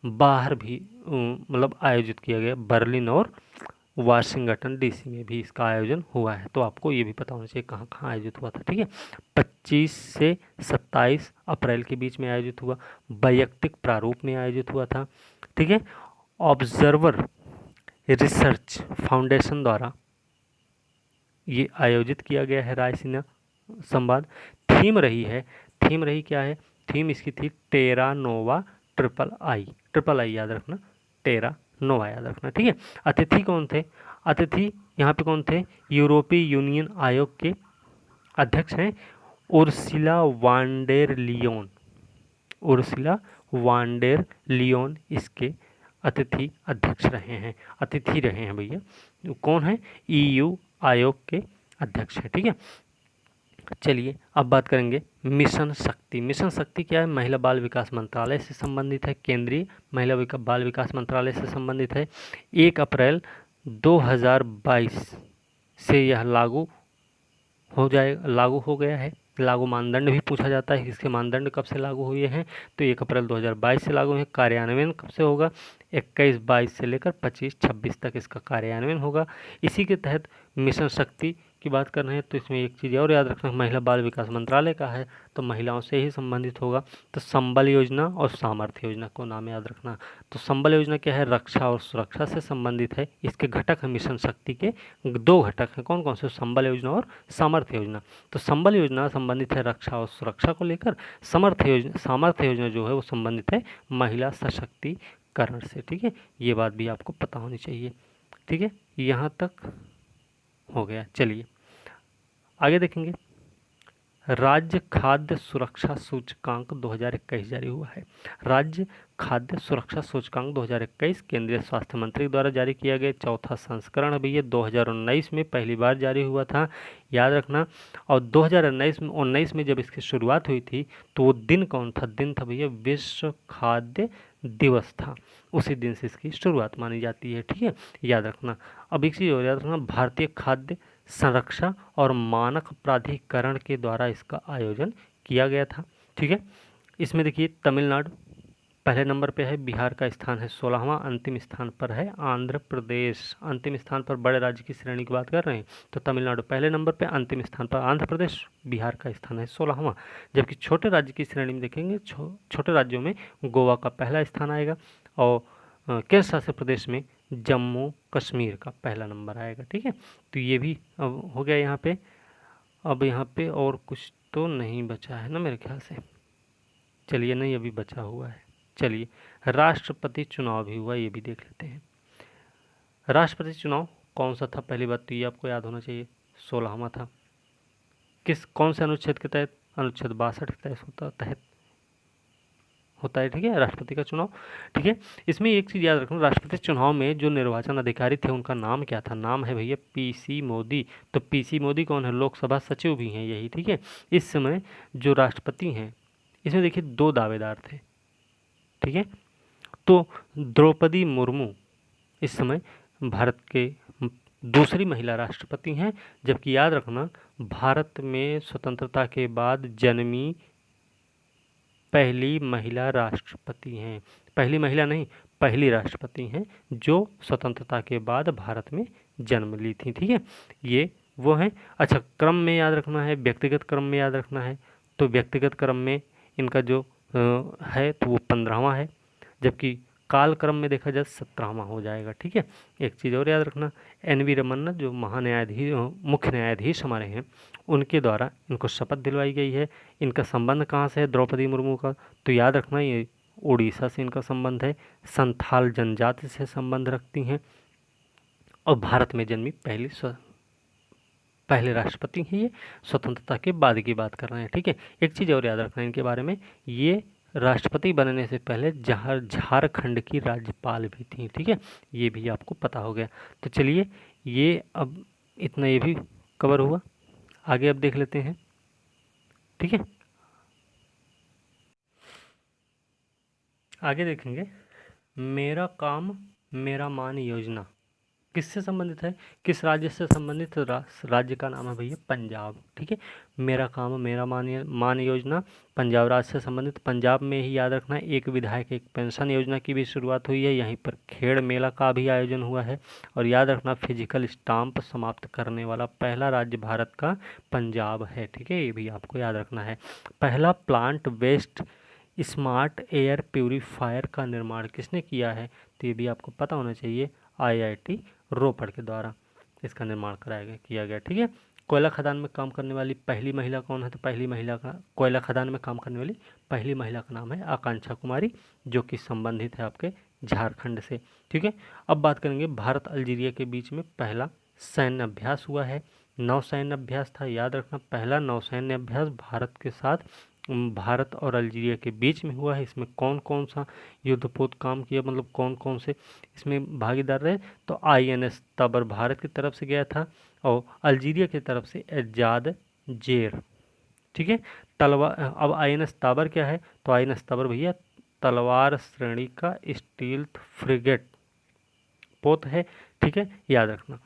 बाहर भी मतलब आयोजित किया गया, बर्लिन और वाशिंगटन डीसी में भी इसका आयोजन हुआ है। तो आपको ये भी पता होना चाहिए कहाँ कहाँ आयोजित हुआ था, ठीक है। 25 से 27 अप्रैल के बीच में आयोजित हुआ, वैयक्तिक प्रारूप में आयोजित हुआ था, ठीक है। ऑब्जर्वर रिसर्च फाउंडेशन द्वारा ये आयोजित किया गया है रायसीना संवाद। थीम रही क्या है? थीम इसकी थी टेरा नोवा ट्रिपल आई याद रखना, टेरा नोवा याद रखना, ठीक है। अतिथि कौन थे? अतिथि यहाँ पे कौन थे? यूरोपीय यूनियन आयोग के अध्यक्ष हैं उर्सुला वांडेर लियोन इसके अतिथि अध्यक्ष रहे हैं भैया। कौन है? ईयू आयोग के अध्यक्ष है, ठीक है। चलिए अब बात करेंगे मिशन शक्ति क्या है? महिला बाल विकास मंत्रालय से संबंधित है, केंद्रीय महिला बाल विकास मंत्रालय से संबंधित है। 1 अप्रैल 2022 से यह लागू हो गया है। लागू मानदंड भी पूछा जाता है, इसके मानदंड कब से लागू हुए हैं? तो 1 अप्रैल 2022 से लागू है। कार्यान्वयन कब से होगा? 21-22 से लेकर 25-26 तक इसका कार्यान्वयन होगा। इसी के तहत मिशन शक्ति की बात कर रहे हैं, तो इसमें एक चीज़ और याद रखना, महिला बाल विकास मंत्रालय का है तो महिलाओं से ही संबंधित होगा। तो संबल योजना और सामर्थ्य योजना को नाम याद रखना। तो संबल योजना क्या है? रक्षा और सुरक्षा से संबंधित है। इसके घटक है मिशन शक्ति के 2 घटक हैं, कौन कौन से? संबल योजना और सामर्थ्य योजना। तो संबल योजना संबंधित है रक्षा और सुरक्षा को लेकर, सामर्थ्य योजना जो है वो संबंधित है महिला सशक्तिकरण से, ठीक है। ये बात भी आपको पता होनी चाहिए, ठीक है। यहाँ तक हो गया। चलिए आगे देखेंगे, राज्य खाद्य सुरक्षा सूचकांक 2021 जारी हुआ है। राज्य खाद्य सुरक्षा सूचकांक 2021 केंद्रीय स्वास्थ्य मंत्री द्वारा जारी किया गया 4था संस्करण है भैया। 2019 में पहली बार जारी हुआ था, याद रखना। और 2019 में जब इसकी शुरुआत हुई थी तो वो दिन कौन था? दिन था भैया विश्व खाद्य दिवस था, उसी दिन से इसकी शुरुआत मानी जाती है, ठीक है, याद रखना। अब एक चीज़ और याद रखना, भारतीय खाद्य संरक्षा और मानक प्राधिकरण के द्वारा इसका आयोजन किया गया था, ठीक है। इसमें देखिए तमिलनाडु पहले नंबर पे है, बिहार का स्थान है 16वां, अंतिम स्थान पर है आंध्र प्रदेश। अंतिम स्थान पर बड़े राज्य की श्रेणी की बात कर रहे हैं तो तमिलनाडु पहले नंबर पे, अंतिम स्थान पर आंध्र प्रदेश, बिहार का स्थान है 16वां। जबकि छोटे राज्य की श्रेणी में देखेंगे, छोटे राज्यों में गोवा का पहला स्थान आएगा और केंद्र शासित प्रदेश में जम्मू कश्मीर का पहला नंबर आएगा, ठीक है। तो ये भी अब हो गया यहाँ पे। अब यहाँ पे और कुछ तो नहीं बचा है ना मेरे ख्याल से। चलिए, नहीं अभी बचा हुआ है। चलिए, राष्ट्रपति चुनाव भी हुआ, ये भी देख लेते हैं। राष्ट्रपति चुनाव कौन सा था? पहली बात तो ये आपको याद होना चाहिए, 16वां था। कौन से अनुच्छेद के तहत? अनुच्छेद 62 के तहत होता है, ठीक है, राष्ट्रपति का चुनाव, ठीक है। इसमें एक चीज़ याद रखना, राष्ट्रपति चुनाव में जो निर्वाचन अधिकारी थे उनका नाम क्या था? नाम है भैया पीसी मोदी। तो पीसी मोदी कौन है? लोकसभा सचिव भी हैं यही, ठीक है। इस समय जो राष्ट्रपति हैं इसमें देखिए 2 दावेदार थे, ठीक है। तो द्रौपदी मुर्मू इस समय दूसरी महिला राष्ट्रपति हैं, जबकि याद रखना भारत में स्वतंत्रता के बाद जन्मी पहली महिला राष्ट्रपति हैं, पहली महिला नहीं, पहली राष्ट्रपति हैं जो स्वतंत्रता के बाद भारत में जन्म ली थी। ठीक है, ये वो हैं। अच्छा, क्रम में याद रखना है, व्यक्तिगत क्रम में याद रखना है, तो व्यक्तिगत क्रम में इनका जो है तो वो 15वां है, जबकि काल क्रम में देखा जाए 17वां हो जाएगा। ठीक है, एक चीज़ और याद रखना, एन.वी. रमन्ना जो महान्यायाधीश मुख्य न्यायाधीश हमारे हैं, उनके द्वारा इनको शपथ दिलवाई गई है। इनका संबंध कहाँ से है द्रौपदी मुर्मू का, तो याद रखना ये उड़ीसा से इनका संबंध है, संथाल जनजाति से संबंध रखती हैं और भारत में जन्मी पहले राष्ट्रपति हैं। ये स्वतंत्रता के बाद की बात कर रहे हैं। ठीक है, एक चीज़ और याद रखना है इनके बारे में, ये राष्ट्रपति बनने से पहले झारखंड की राज्यपाल भी थी। ठीक है, ये भी आपको पता हो गया। तो चलिए, ये अब इतना ये भी कवर हुआ, आगे अब देख लेते हैं। ठीक है, आगे देखेंगे, मेरा काम मेरा मान योजना किससे संबंधित है, किस राज्य से संबंधित, राज्य का नाम है भैया पंजाब। ठीक है, मेरा काम मेरा मान योजना पंजाब राज्य से संबंधित। पंजाब में ही याद रखना एक विधायक एक पेंशन योजना की भी शुरुआत हुई है, यहीं पर खेड़ मेला का भी आयोजन हुआ है। और याद रखना फिजिकल स्टाम्प समाप्त करने वाला पहला राज्य भारत का पंजाब है। ठीक है, ये भी आपको याद रखना है। पहला plant waste smart air purifier का निर्माण किसने किया है, तो ये भी आपको पता होना चाहिए, IIT रोपड़ के द्वारा इसका निर्माण किया गया। ठीक है, कोयला खदान में काम करने वाली पहली महिला कौन है, तो पहली महिला का कोयला खदान में काम करने वाली पहली महिला का नाम है आकांक्षा कुमारी, जो कि संबंधित है आपके झारखंड से। ठीक है, अब बात करेंगे भारत अल्जीरिया के बीच में पहला सैन्य अभ्यास हुआ है, नौसैन्य अभ्यास था। याद रखना पहला नौसैन्य अभ्यास भारत और अल्जीरिया के बीच में हुआ है। इसमें कौन कौन सा युद्धपोत काम किया, मतलब कौन कौन से इसमें भागीदार रहे, तो INS तबर भारत की तरफ से गया था और अल्जीरिया की तरफ से एजाद जेर। ठीक है, तलवार, अब INS ताबर क्या है, तो INS ताबर भैया तलवार श्रेणी का स्टील्थ फ्रिगेट पोत है। ठीक है, याद रखना।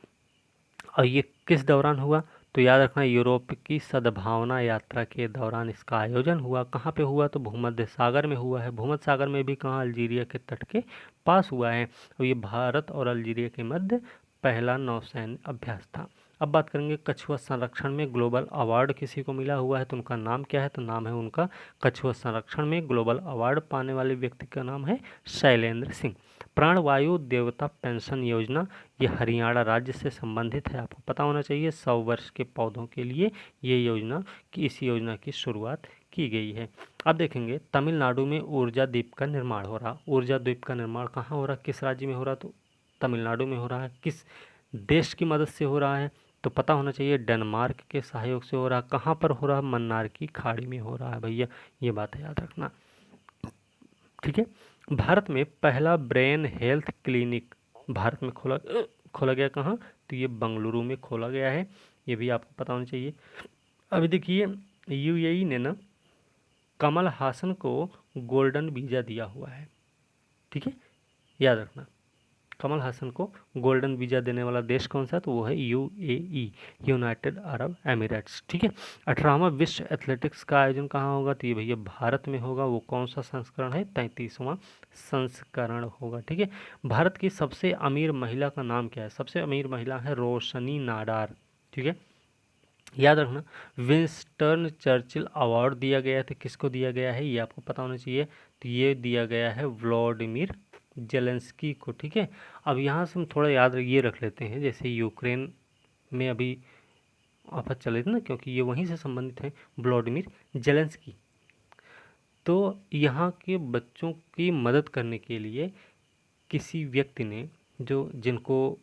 और ये किस दौरान हुआ, तो याद रखना यूरोप की सद्भावना यात्रा के दौरान इसका आयोजन हुआ। कहाँ पे हुआ, तो भूमध्य सागर में हुआ है। भूमध्य सागर में भी कहाँ, अल्जीरिया के तट के पास हुआ है। और ये भारत और अल्जीरिया के मध्य पहला नौसैन्य अभ्यास था। अब बात करेंगे कछुआ संरक्षण में ग्लोबल अवार्ड किसी को मिला हुआ है, तो उनका नाम क्या है, तो नाम है उनका, कछुआ संरक्षण में ग्लोबल अवार्ड पाने वाले व्यक्ति का नाम है शैलेंद्र सिंह। प्राणवायु देवता पेंशन योजना, ये हरियाणा राज्य से संबंधित है, आपको पता होना चाहिए। 100 वर्ष के पौधों के लिए ये योजना इस योजना की शुरुआत की गई है। अब देखेंगे तमिलनाडु में ऊर्जा द्वीप का निर्माण हो रहा। ऊर्जा द्वीप का निर्माण कहाँ हो रहा, किस राज्य में हो रहा, तो तमिलनाडु में हो रहा है। किस देश की मदद से हो रहा है, तो पता होना चाहिए डेनमार्क के सहयोग से हो रहा है। कहाँ पर हो रहा है, मन्नार की खाड़ी में हो रहा है भैया, ये बात याद रखना। ठीक है, भारत में पहला ब्रेन हेल्थ क्लिनिक भारत में खोला गया कहाँ, तो ये बंगलुरु में खोला गया है, ये भी आपको पता होना चाहिए। अभी देखिए UAE ने ना कमल हासन को गोल्डन वीज़ा दिया हुआ है। ठीक है, याद रखना कमल हासन को गोल्डन वीज़ा देने वाला देश कौन सा है, तो वो है UAE, यूनाइटेड अरब एमिरेट्स। ठीक है, 18वां विश्व एथलेटिक्स का आयोजन कहाँ होगा, तो ये भैया भारत में होगा। वो कौन सा संस्करण है, 33वां संस्करण होगा। ठीक है, भारत की सबसे अमीर महिला का नाम क्या है, सबसे अमीर महिला है रोशनी नाडार। ठीक है, याद रखना विंस्टन चर्चिल अवार्ड दिया गया था, किसको दिया गया है, ये आपको पता होना चाहिए, तो ये दिया गया है व्लादिमीर जेलेंस्की को। ठीक है, अब यहाँ से हम थोड़ा याद ये रख लेते हैं, जैसे यूक्रेन में अभी आफत चले थे ना, क्योंकि ये वहीं से संबंधित हैं, व्लादिमीर जेलेंस्की। तो यहाँ के बच्चों की मदद करने के लिए किसी व्यक्ति ने, जिनको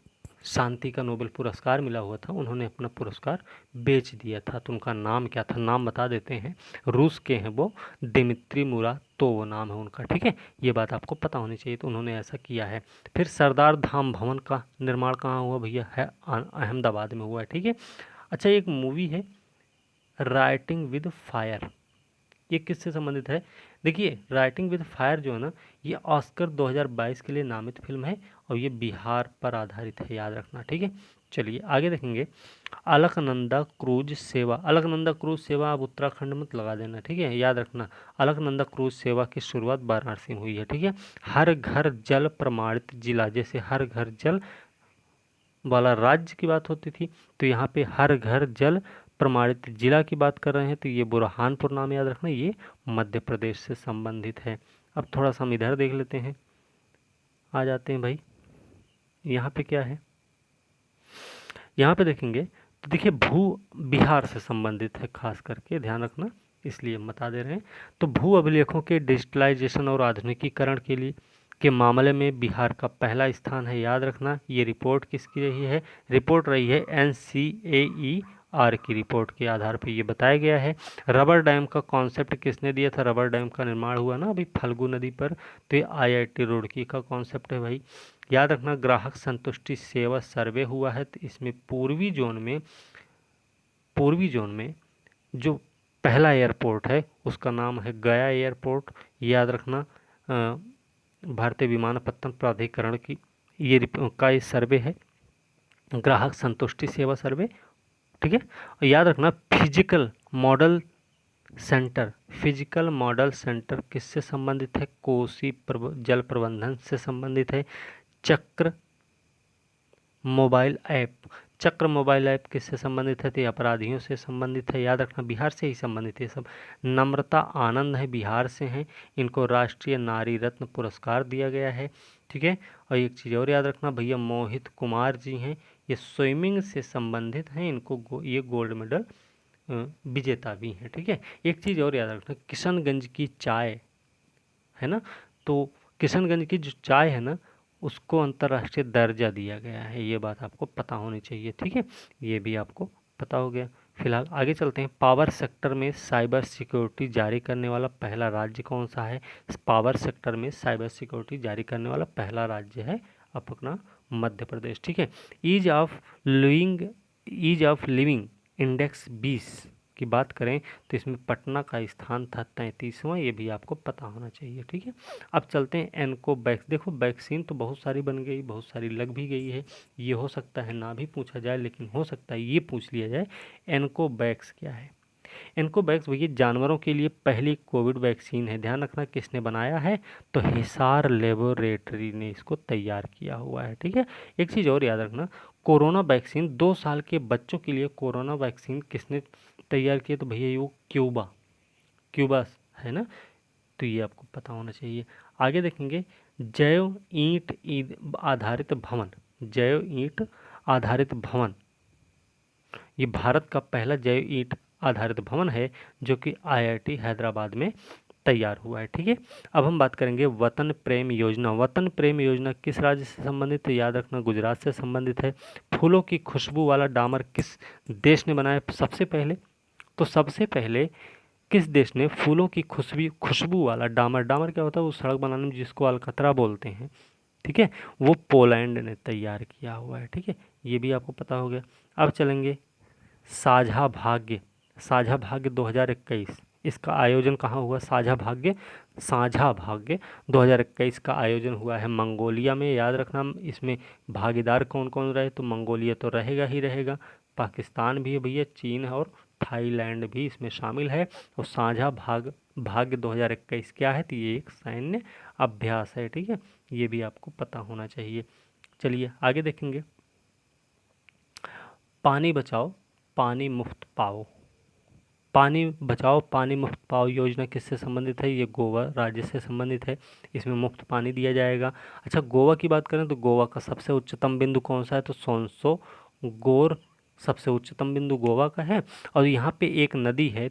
शांति का नोबेल पुरस्कार मिला हुआ था, उन्होंने अपना पुरस्कार बेच दिया था। तो उनका नाम क्या था, नाम बता देते हैं, रूस के हैं वो, दिमित्री मुरातोव नाम है उनका। ठीक है, ये बात आपको पता होनी चाहिए, तो उन्होंने ऐसा किया है। फिर सरदार धाम भवन का निर्माण कहाँ हुआ भैया, है अहमदाबाद में हुआ है। ठीक है, अच्छा एक मूवी है राइटिंग विद फायर, ये किससे संबंधित है, देखिए राइटिंग विद फायर जो है ना, ये ऑस्कर 2022 के लिए नामित फिल्म है और ये बिहार पर आधारित है, याद रखना। ठीक है, चलिए आगे देखेंगे, अलकनंदा क्रूज सेवा। अलकनंदा क्रूज सेवा आप उत्तराखंड मत लगा देना, ठीक है, याद रखना। अलकनंदा क्रूज सेवा की शुरुआत वाराणसी में हुई है, ठीक है। हर घर जल प्रमाणित जिला, जैसे हर घर जल वाला राज्य की बात होती थी, तो यहाँ पे हर घर जल प्रमाणित जिला की बात कर रहे हैं, तो ये बुरहानपुर नाम याद रखना, ये मध्य प्रदेश से संबंधित है। अब थोड़ा सा हम इधर देख लेते हैं, आ जाते हैं भाई, यहाँ पे क्या है, यहाँ पे देखेंगे तो देखिए भू बिहार से संबंधित है, खास करके ध्यान रखना, इसलिए हम बता दे रहे हैं। तो भू अभिलेखों के डिजिटलाइजेशन और आधुनिकीकरण के लिए के मामले में बिहार का पहला स्थान है, याद रखना। ये रिपोर्ट किसकी रही है, रिपोर्ट रही है NCAER की रिपोर्ट के आधार पर ये बताया गया है। रबर डैम का कॉन्सेप्ट किसने दिया था, रबर डैम का निर्माण हुआ ना अभी फल्गु नदी पर, तो ये IIT रुड़की का कॉन्सेप्ट है भाई। याद रखना, ग्राहक संतुष्टि सेवा सर्वे हुआ है, तो इसमें पूर्वी जोन में जो पहला एयरपोर्ट है उसका नाम है गया एयरपोर्ट, याद रखना। भारतीय विमानपत्तन प्राधिकरण की ये सर्वे है, ग्राहक संतुष्टि सेवा सर्वे, ठीक है। और याद रखना, फिजिकल मॉडल सेंटर किससे संबंधित है, कोसी जल प्रबंधन से संबंधित है। चक्र मोबाइल ऐप किससे संबंधित है, तो अपराधियों से संबंधित है, याद रखना, बिहार से ही संबंधित है सब। नम्रता आनंद है, बिहार से हैं, इनको राष्ट्रीय नारी रत्न पुरस्कार दिया गया है, ठीक है। और एक चीज़ और याद रखना भैया, मोहित कुमार जी हैं, ये स्विमिंग से संबंधित हैं, इनको ये गोल्ड मेडल विजेता भी हैं, ठीक है। एक चीज़ और याद रखना, किशनगंज की चाय है ना, तो किशनगंज की जो चाय है ना उसको अंतर्राष्ट्रीय दर्जा दिया गया है, ये बात आपको पता होनी चाहिए, ठीक है। ये भी आपको पता हो गया। फिलहाल आगे चलते हैं, पावर सेक्टर में साइबर सिक्योरिटी जारी करने वाला पहला राज्य कौन सा है, पावर सेक्टर में साइबर सिक्योरिटी जारी करने वाला पहला राज्य है अपना मध्य प्रदेश, ठीक है। ईज ऑफ लिविंग इंडेक्स 20 की बात करें तो इसमें पटना का स्थान था 33वां, ये भी आपको पता होना चाहिए, ठीक है। अब चलते हैं एनको वैक्स। देखो वैक्सीन तो बहुत सारी बन गई, बहुत सारी लग भी गई है, ये हो सकता है ना भी पूछा जाए, लेकिन हो सकता है ये पूछ लिया जाए, एनको वैक्स क्या है। एनको वैक्स भैया जानवरों के लिए पहली कोविड वैक्सीन है, ध्यान रखना किसने बनाया है, तो हिसार लेबोरेटरी ने इसको तैयार किया हुआ है, ठीक है। एक चीज़ और याद रखना, कोरोना वैक्सीन 2 साल के बच्चों के लिए कोरोना वैक्सीन किसने तैयार किया, तो भैया वो क्यूबा है ना, तो ये आपको पता होना चाहिए। आगे देखेंगे, जैव ईंट आधारित भवन, ये भारत का पहला जैव ईंट आधारित भवन है जो कि IIT हैदराबाद में तैयार हुआ है, ठीक है। अब हम बात करेंगे वतन प्रेम योजना। वतन प्रेम योजना किस राज्य से संबंधित है, याद रखना गुजरात से संबंधित है। फूलों की खुशबू वाला डामर किस देश ने बनाया सबसे पहले, तो सबसे पहले किस देश ने फूलों की खुशबू वाला डामर क्या होता है, वो सड़क बनाने में जिसको अलकतरा बोलते हैं, ठीक है, वो पोलैंड ने तैयार किया हुआ है, ठीक है। ये भी आपको पता हो गया। अब चलेंगे साझा भाग्य 2021, इसका आयोजन कहाँ हुआ, साझा भाग्य 2021 का आयोजन हुआ है मंगोलिया में, याद रखना। इसमें भागीदार कौन कौन रहे, तो मंगोलिया तो रहेगा ही रहेगा, पाकिस्तान भी है भैया, चीन है और थाईलैंड भी इसमें शामिल है। और भाग्य 2021 क्या है, तो ये एक सैन्य अभ्यास है, ठीक है, ये भी आपको पता होना चाहिए। चलिए आगे देखेंगे, पानी बचाओ पानी मुफ्त पाओ, पानी मुफ्त पाओ योजना किससे संबंधित है, ये गोवा राज्य से संबंधित है, इसमें मुफ्त पानी दिया जाएगा। अच्छा गोवा की बात करें तो गोवा का सबसे उच्चतम बिंदु कौन सा है, तो सोनसो गोर सबसे उच्चतम बिंदु गोवा का है। और यहाँ पे एक नदी है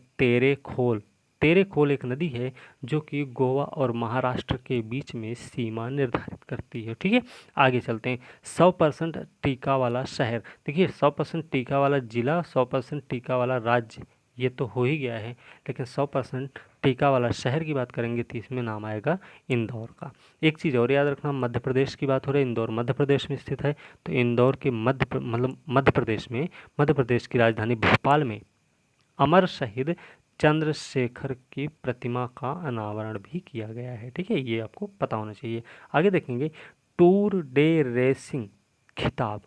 तेरेखोल एक नदी है जो कि गोवा और महाराष्ट्र के बीच में सीमा निर्धारित करती है, ठीक है। आगे चलते हैं, 100% टीका वाला शहर। देखिए 100% टीका वाला जिला, 100% टीका वाला राज्य, ये तो हो ही गया है, लेकिन 100% टीका वाला शहर की बात करेंगे तो इसमें नाम आएगा इंदौर का। एक चीज़ और याद रखना, मध्य प्रदेश की बात हो रही है, इंदौर मध्य प्रदेश में स्थित है, तो इंदौर के मध्य प्रदेश की राजधानी भोपाल में अमर शहीद चंद्रशेखर की प्रतिमा का अनावरण भी किया गया है, ठीक है, ये आपको पता होना चाहिए। आगे देखेंगे, टूर डे रेसिंग खिताब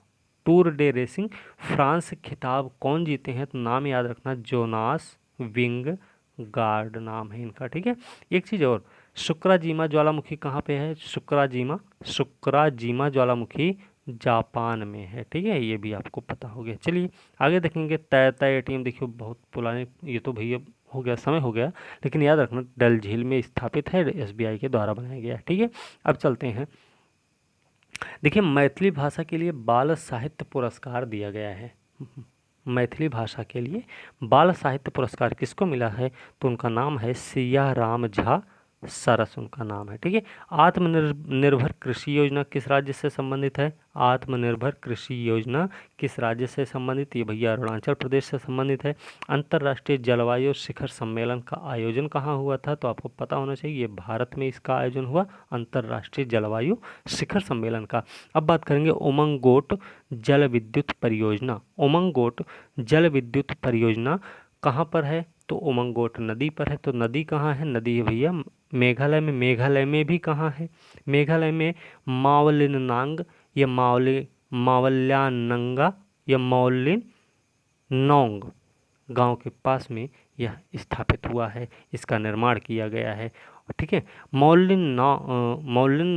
टूर डे रेसिंग फ्रांस खिताब कौन जीते हैं? तो नाम याद रखना, जोनास विंगगार्ड नाम है इनका, ठीक है। एक चीज़ और, शुक्राजीमा ज्वालामुखी कहाँ पे है? शुक्राजीमा ज्वालामुखी जापान में है, ठीक है, ये भी आपको पता हो गया। चलिए आगे देखेंगे। तैरता एटीएम देखियो बहुत पुराने, ये तो भैया हो गया, समय हो गया, लेकिन याद रखना डल झील में स्थापित है, एसबीआई के द्वारा बनाया गया है, ठीक है। अब चलते हैं, देखिए मैथिली भाषा के लिए बाल साहित्य पुरस्कार दिया गया है। मैथिली भाषा के लिए बाल साहित्य पुरस्कार किसको मिला है? तो उनका नाम है सिया राम झा सरस, उनका नाम है, ठीक है। आत्मनिर्भर कृषि योजना किस राज्य से संबंधित है? आत्मनिर्भर कृषि योजना किस राज्य से संबंधित? ये भैया अरुणाचल प्रदेश से संबंधित है। अंतर्राष्ट्रीय जलवायु शिखर सम्मेलन का आयोजन कहाँ हुआ था? तो आपको पता होना चाहिए, ये भारत में इसका आयोजन हुआ, अंतर्राष्ट्रीय जलवायु शिखर सम्मेलन का। अब बात करेंगे उमंगोट जल विद्युत परियोजना। उमंगोट जल विद्युत परियोजना कहाँ पर है? तो उमंगोट नदी पर है। तो नदी कहाँ है? नदी है भैया मेघालय में। मेघालय में भी कहाँ है? मेघालय में मावलिननांग या मावल्यानंगा या मावलिन नोंग गांव के पास में यह स्थापित हुआ है, इसका निर्माण किया गया है, ठीक है। मौलिन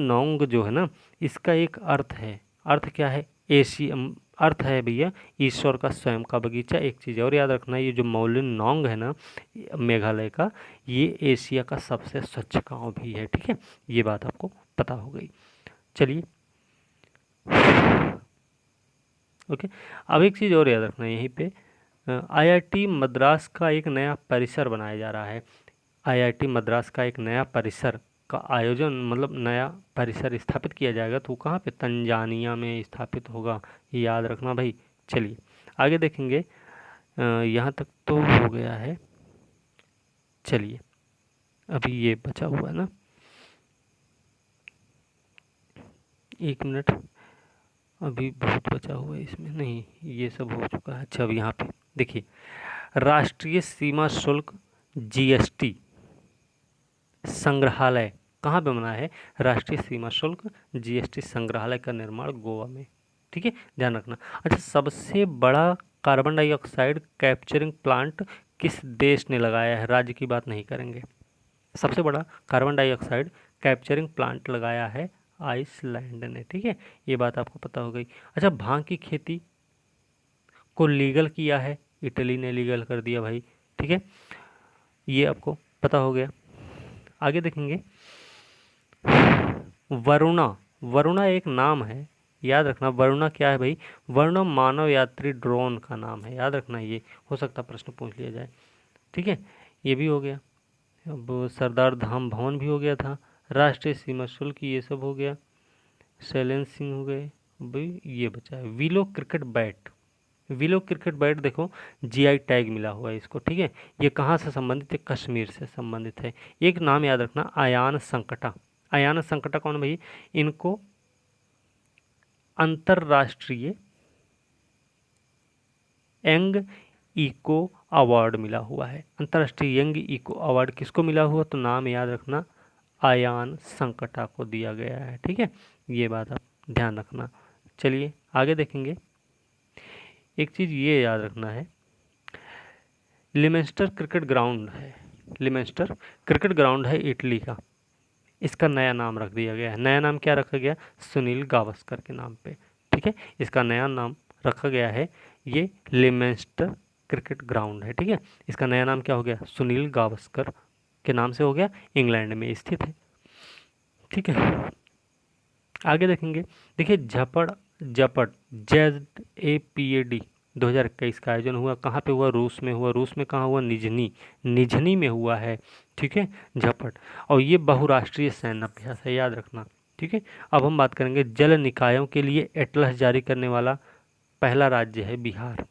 नोंग जो है ना, इसका एक अर्थ है, अर्थ क्या है? अर्थ है भैया ईश्वर का स्वयं का बगीचा। एक चीज़ और याद रखना, ये जो मौलिन नोंग है ना मेघालय का, ये एशिया का सबसे स्वच्छ गांव भी है, ठीक है, ये बात आपको पता हो गई। चलिए ओके, अब एक चीज़ और याद रखना, यहीं पे आईआईटी मद्रास का एक नया परिसर बनाया जा रहा है। आईआईटी मद्रास का एक नया परिसर का आयोजन, मतलब नया परिसर स्थापित किया जाएगा, तो कहाँ पे? तंजानिया में स्थापित होगा, याद रखना भाई। चलिए आगे देखेंगे, यहाँ तक तो हो गया है। चलिए अभी ये बचा हुआ है ना, एक मिनट, अभी बहुत बचा हुआ है इसमें, नहीं ये सब हो चुका है। अच्छा अब यहाँ पे देखिए, राष्ट्रीय सीमा शुल्क जीएसटी संग्रहालय कहाँ पे बना है? राष्ट्रीय सीमा शुल्क जीएसटी संग्रहालय का निर्माण गोवा में, ठीक है, ध्यान रखना। अच्छा, सबसे बड़ा कार्बन डाइऑक्साइड कैप्चरिंग प्लांट किस देश ने लगाया है? राज्य की बात नहीं करेंगे। सबसे बड़ा कार्बन डाइऑक्साइड कैप्चरिंग प्लांट लगाया है आइसलैंड ने, ठीक है, ये बात आपको पता हो गई। अच्छा, भांग की खेती को लीगल किया है, इटली ने लीगल कर दिया भाई, ठीक है, ये आपको पता हो गया। आगे देखेंगे, वरुणा, वरुणा एक नाम है, याद रखना। वरुणा क्या है भाई? वरुणा मानव यात्री ड्रोन का नाम है, याद रखना, ये हो सकता प्रश्न पूछ लिया जाए, ठीक है, ये भी हो गया। अब सरदार धाम भवन भी हो गया था, राष्ट्रीय सीमा शुल्क ये सब हो गया, सैलेंसिंग हो गए, भाई ये बचा है willow cricket bat. Willow cricket bat देखो जीआई टैग मिला हुआ है इसको, ठीक है, ये कहाँ से संबंधित है? कश्मीर से संबंधित है। एक नाम याद रखना, आयान संकटा। आयान संकटा कौन भाई? इनको अंतरराष्ट्रीय यंग इको अवार्ड मिला हुआ है। अंतरराष्ट्रीय यंग इको अवार्ड किसको मिला हुआ? तो नाम याद रखना, आयान संकटा को दिया गया है, ठीक है, ये बात आप ध्यान रखना। चलिए आगे देखेंगे, एक चीज़ ये याद रखना है, लिमेंस्टर क्रिकेट ग्राउंड है, लिमेंस्टर क्रिकेट ग्राउंड है इटली का, इसका नया नाम रख दिया गया है। नया नाम क्या रखा गया? सुनील गावस्कर के नाम पे, ठीक है, इसका नया नाम रखा गया है, ये लिमेंस्टर क्रिकेट ग्राउंड है, ठीक है, इसका नया नाम क्या हो गया? सुनील गावस्कर के नाम से हो गया, इंग्लैंड में स्थित है, ठीक है। आगे देखेंगे, देखिए झपड़ जपड़ ZAPAD 2021 का आयोजन हुआ, कहाँ पे हुआ? रूस में हुआ। रूस में कहाँ हुआ? निझनी, निझनी में हुआ है, ठीक है, झपट, और ये बहुराष्ट्रीय सैन्य अभ्यास है, याद रखना, ठीक है। अब हम बात करेंगे जल निकायों के लिए एटलस जारी करने वाला पहला राज्य है बिहार।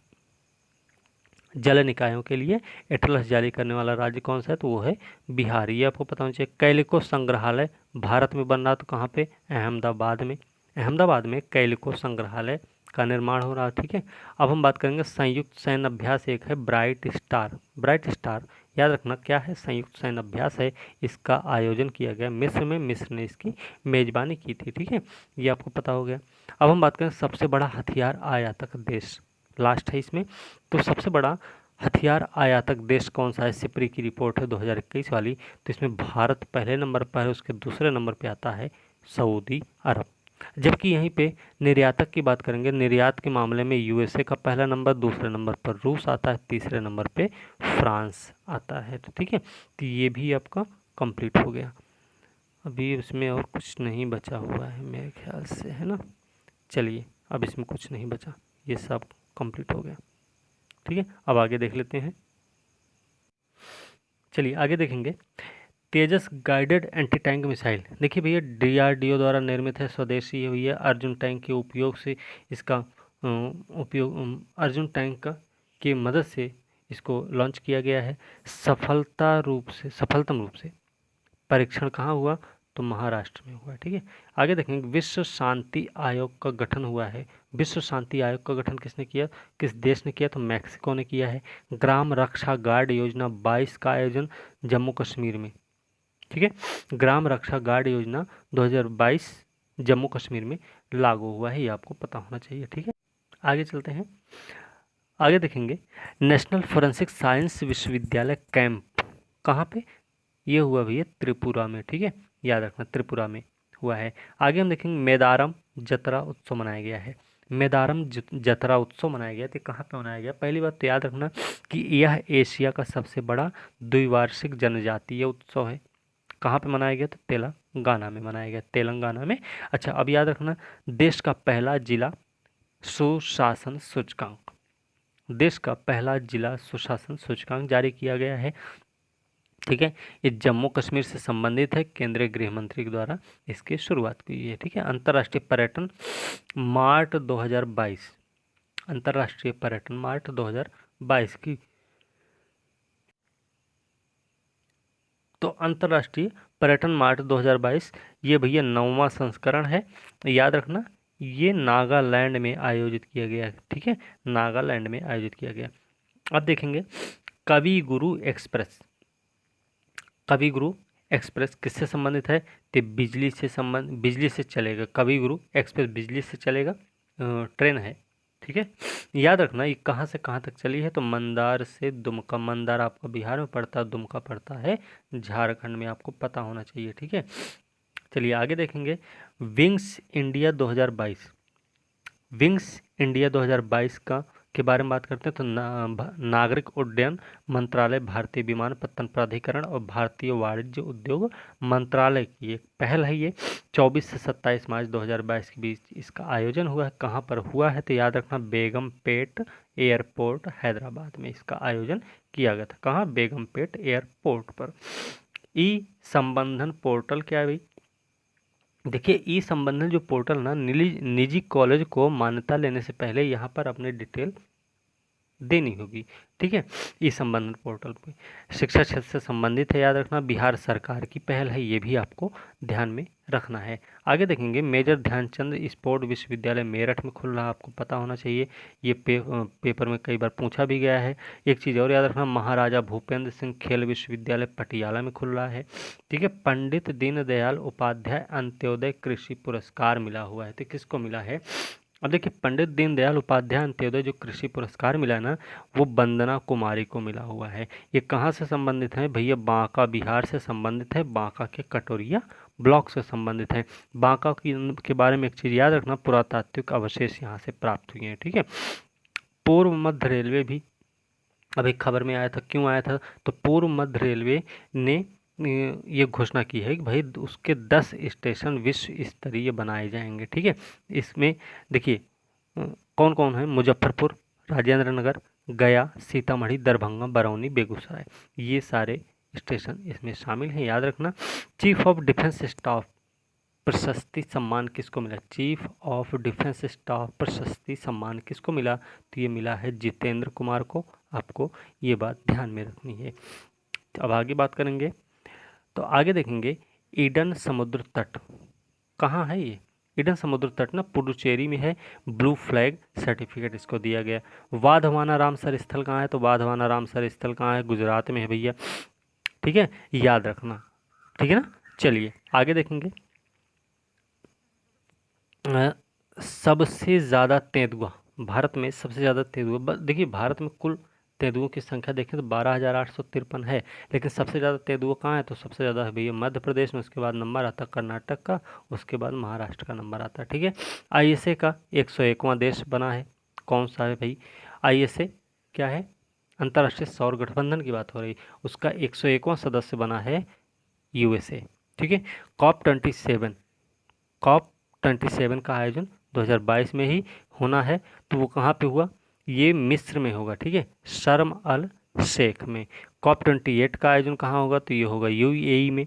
जल निकायों के लिए एटलस जारी करने वाला राज्य कौन सा है? तो वो है बिहार, ये आपको पता होना चाहिए। कैलिको संग्रहालय भारत में बन रहा, तो कहाँ पे? अहमदाबाद में। अहमदाबाद में कैलिको संग्रहालय का निर्माण हो रहा है, ठीक है। अब हम बात करेंगे संयुक्त सैन्य अभ्यास, एक है ब्राइट स्टार। ब्राइट स्टार याद रखना क्या है, संयुक्त सैन्य अभ्यास है, इसका आयोजन किया गया मिस्र में, मिस्र ने इसकी मेजबानी की थी। ठीक है, ये आपको पता हो गया। अब हम बात करें सबसे बड़ा हथियार आयातक देश, लास्ट है इसमें। तो सबसे बड़ा हथियार आयातक देश कौन सा है, सिपरी की रिपोर्ट है 2021 वाली, तो इसमें भारत पहले नंबर पर है, उसके दूसरे नंबर पे आता है सऊदी अरब। जबकि यहीं पे निर्यातक की बात करेंगे, निर्यात के मामले में यूएसए का पहला नंबर, दूसरे नंबर पर रूस आता है, तीसरे नंबर पे फ्रांस आता है। तो ठीक है, तो ये भी आपका कंप्लीट हो गया। अभी इसमें और कुछ नहीं बचा हुआ है मेरे ख्याल से, है ना। चलिए, अब इसमें कुछ नहीं बचा, ये सब कंप्लीट हो गया। ठीक है, अब आगे देख लेते हैं। चलिए आगे देखेंगे, तेजस गाइडेड एंटी टैंक मिसाइल। देखिए भैया, डीआरडीओ द्वारा निर्मित है, स्वदेशी हुई है, अर्जुन टैंक के उपयोग से इसका अर्जुन टैंक का की मदद से इसको लॉन्च किया गया है। सफलतम रूप से परीक्षण कहाँ हुआ, तो महाराष्ट्र में हुआ। ठीक है, आगे देखेंगे, विश्व शांति आयोग का गठन हुआ है। विश्व शांति आयोग का गठन किसने किया, किस देश ने किया, तो मैक्सिको ने किया है। ग्राम रक्षा गार्ड योजना 22 का आयोजन जम्मू कश्मीर में। ठीक है, ग्राम रक्षा गार्ड योजना 2022 जम्मू कश्मीर में लागू हुआ है, ये आपको पता होना चाहिए। ठीक है, आगे चलते हैं। आगे देखेंगे, नेशनल फोरेंसिक साइंस विश्वविद्यालय कैंप कहाँ पे, ये हुआ भैया त्रिपुरा में। ठीक है, याद रखना त्रिपुरा में हुआ है। आगे हम देखेंगे, मेदारम जतरा उत्सव मनाया गया है। मेदारम जतरा उत्सव मनाया गया, तो कहाँ पे मनाया गया, पहली बात तो याद रखना कि यह एशिया का सबसे बड़ा द्विवार्षिक जनजातीय उत्सव है। कहाँ पे मनाया गया, तो तेलंगाना में मनाया गया, तेलंगाना में। अच्छा, अब याद रखना, देश का पहला जिला सुशासन सूचकांक, देश का पहला जिला सुशासन सूचकांक जारी किया गया है। ठीक है, ये जम्मू कश्मीर से संबंधित है, केंद्रीय गृह मंत्री के द्वारा इसकी शुरुआत की है। ठीक है, अंतर्राष्ट्रीय पर्यटन मार्ट 2022, अंतर्राष्ट्रीय पर्यटन मार्ट 2022 की, तो अंतर्राष्ट्रीय पर्यटन मार्ट 2022 ये भैया 9वां संस्करण है। याद रखना, ये नागालैंड में आयोजित किया गया है। ठीक है, नागालैंड में आयोजित किया गया। अब देखेंगे, कवि गुरु एक्सप्रेस, कवि गुरु एक्सप्रेस किससे संबंधित है, तो बिजली से चलेगा, कवि गुरु एक्सप्रेस बिजली से चलेगा ट्रेन है। ठीक है, याद रखना ये कहाँ से कहाँ तक चली है, तो मंदार से दुमका, मंदार आपका बिहार में पड़ता है, दुमका पड़ता है झारखंड में, आपको पता होना चाहिए। ठीक है, चलिए आगे देखेंगे, विंग्स इंडिया 2022, विंग्स इंडिया 2022 का के बारे में बात करते हैं, तो नागरिक उड्डयन मंत्रालय, भारतीय विमानपत्तन प्राधिकरण और भारतीय वाणिज्य उद्योग मंत्रालय की एक पहल है। ये 24 से 27 मार्च 2022 के बीच इसका आयोजन हुआ है। कहाँ पर हुआ है, तो याद रखना बेगमपेट एयरपोर्ट हैदराबाद में इसका आयोजन किया गया था। कहाँ, बेगमपेट एयरपोर्ट पर। ई संबंधन पोर्टल क्या है भाई, देखिए ई संबंधन जो पोर्टल ना, निजी कॉलेज को मान्यता लेने से पहले यहाँ पर अपने डिटेल देनी होगी। ठीक है, ई संबंधन पोर्टल पे शिक्षा क्षेत्र से संबंधित है, याद रखना बिहार सरकार की पहल है, ये भी आपको ध्यान में रखना है। आगे देखेंगे, मेजर ध्यानचंद स्पोर्ट विश्वविद्यालय मेरठ में खुल रहा है, आपको पता होना चाहिए, ये पेपर में कई बार पूछा भी गया है। एक चीज़ और याद रखना, महाराजा भूपेंद्र सिंह खेल विश्वविद्यालय पटियाला में खुल रहा है। ठीक है, पंडित दीनदयाल उपाध्याय अंत्योदय कृषि पुरस्कार मिला हुआ है, तो किसको मिला है, अब देखिए पंडित दीनदयाल उपाध्याय अंत्योदय जो कृषि पुरस्कार मिला है ना, वो वंदना कुमारी को मिला हुआ है। ये कहाँ से संबंधित है भैया, बांका बिहार से संबंधित है, बांका के कटोरिया ब्लॉक से संबंधित है। बांका के बारे में एक चीज़ याद रखना, पुरातात्विक अवशेष यहाँ से प्राप्त हुए हैं। ठीक है, पूर्व मध्य रेलवे भी अभी खबर में आया था, क्यों आया था, तो पूर्व मध्य रेलवे ने ये घोषणा की है कि भाई उसके 10 स्टेशन विश्व स्तरीय बनाए जाएंगे। ठीक है, इसमें देखिए कौन कौन है, मुजफ्फरपुर, राजेंद्र नगर, गया, सीतामढ़ी, दरभंगा, बरौनी, बेगूसराय, ये सारे स्टेशन इसमें शामिल हैं। याद रखना, चीफ ऑफ डिफेंस स्टाफ प्रशस्ति सम्मान किसको मिला, चीफ ऑफ डिफेंस स्टाफ प्रशस्ति सम्मान किसको मिला, तो ये मिला है जितेंद्र कुमार को, आपको ये बात ध्यान में रखनी है। अब आगे बात करेंगे, तो आगे देखेंगे ईडन समुद्र तट कहाँ है ये, ईडन समुद्र तट ना पुडुचेरी में है, ब्लू फ्लैग सर्टिफिकेट इसको दिया गया। वाधवाना रामसर स्थल कहाँ है, तो वाधवाना रामसर स्थल कहाँ है, गुजरात में है भैया, ठीक है, याद रखना, ठीक है ना। चलिए आगे देखेंगे। सबसे ज़्यादा तेंदुआ, भारत में सबसे ज़्यादा तेंदुआ, देखिए भारत में कुल तेंदुओं की संख्या देखें तो 12,853 है, लेकिन सबसे ज़्यादा तेंदुआ कहाँ है, तो सबसे ज़्यादा है भैया मध्य प्रदेश में, उसके बाद नंबर आता है कर्नाटक का, उसके बाद महाराष्ट्र का नंबर आता है, ठीक है। आईएसए का 101वां देश बना है, कौन सा है भाई, आईएसए क्या है, अंतर्राष्ट्रीय सौर गठबंधन की बात हो रही, उसका 101वां सदस्य बना है यूएसए, ठीक है। कॉप 27 का आयोजन 2022 में ही होना है, तो वो कहाँ पे हुआ, ये मिस्र में होगा, ठीक है, शर्म अल शेख में। कॉप 28 का आयोजन कहाँ होगा, तो ये होगा यूएई में,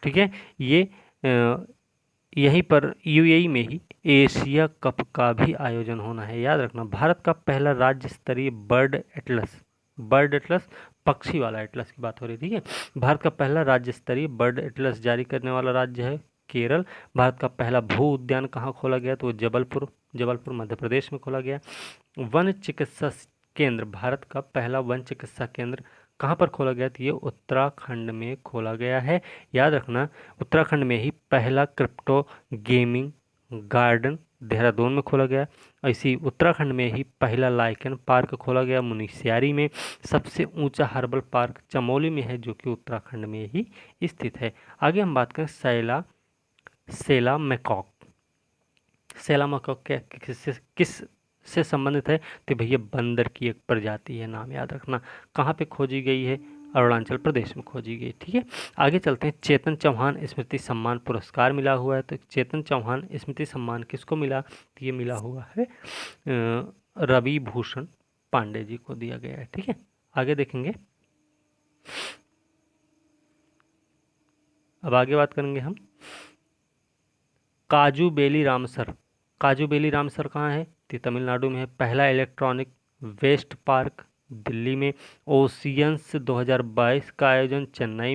ठीक है। ये यहीं पर यूएई में ही एशिया कप का भी आयोजन होना है, याद रखना। भारत का पहला राज्य स्तरीय बर्ड एटलस पक्षी वाला एटलस की बात हो रही है, ठीक है। भारत का पहला राज्य स्तरीय बर्ड एटलस जारी करने वाला राज्य है केरल। भारत का पहला भू उद्यान कहाँ खोला गया, तो जबलपुर मध्य प्रदेश में खोला गया। वन चिकित्सा केंद्र, भारत का पहला वन चिकित्सा केंद्र कहाँ पर खोला गया, तो ये उत्तराखंड में खोला गया है, याद रखना। उत्तराखंड में ही पहला क्रिप्टो गेमिंग गार्डन देहरादून में खोला गया। ऐसी उत्तराखंड में ही पहला लाइकन पार्क खोला गया मुनिस्यारी में। सबसे ऊंचा हर्बल पार्क चमोली में है, जो कि उत्तराखंड में ही स्थित है। आगे हम बात करें सेला मैकॉक। सेला मैकॉक किस से संबंधित है, तो भैया बंदर की एक प्रजाति है, नाम याद रखना। कहाँ पे खोजी गई है, अरुणाचल प्रदेश में खोजी गई, ठीक है। आगे चलते हैं। चेतन चौहान स्मृति सम्मान पुरस्कार मिला हुआ है, तो चेतन चौहान स्मृति सम्मान किसको मिला, तो ये मिला हुआ है रवि भूषण पांडे जी को दिया गया है, ठीक है। आगे देखेंगे, अब आगे बात करेंगे हम काजू बेली रामसर कहाँ है, तो तमिलनाडु में है। पहला इलेक्ट्रॉनिक वेस्ट पार्क दिल्ली में। ओशियंस 2022 का आयोजन चेन्नई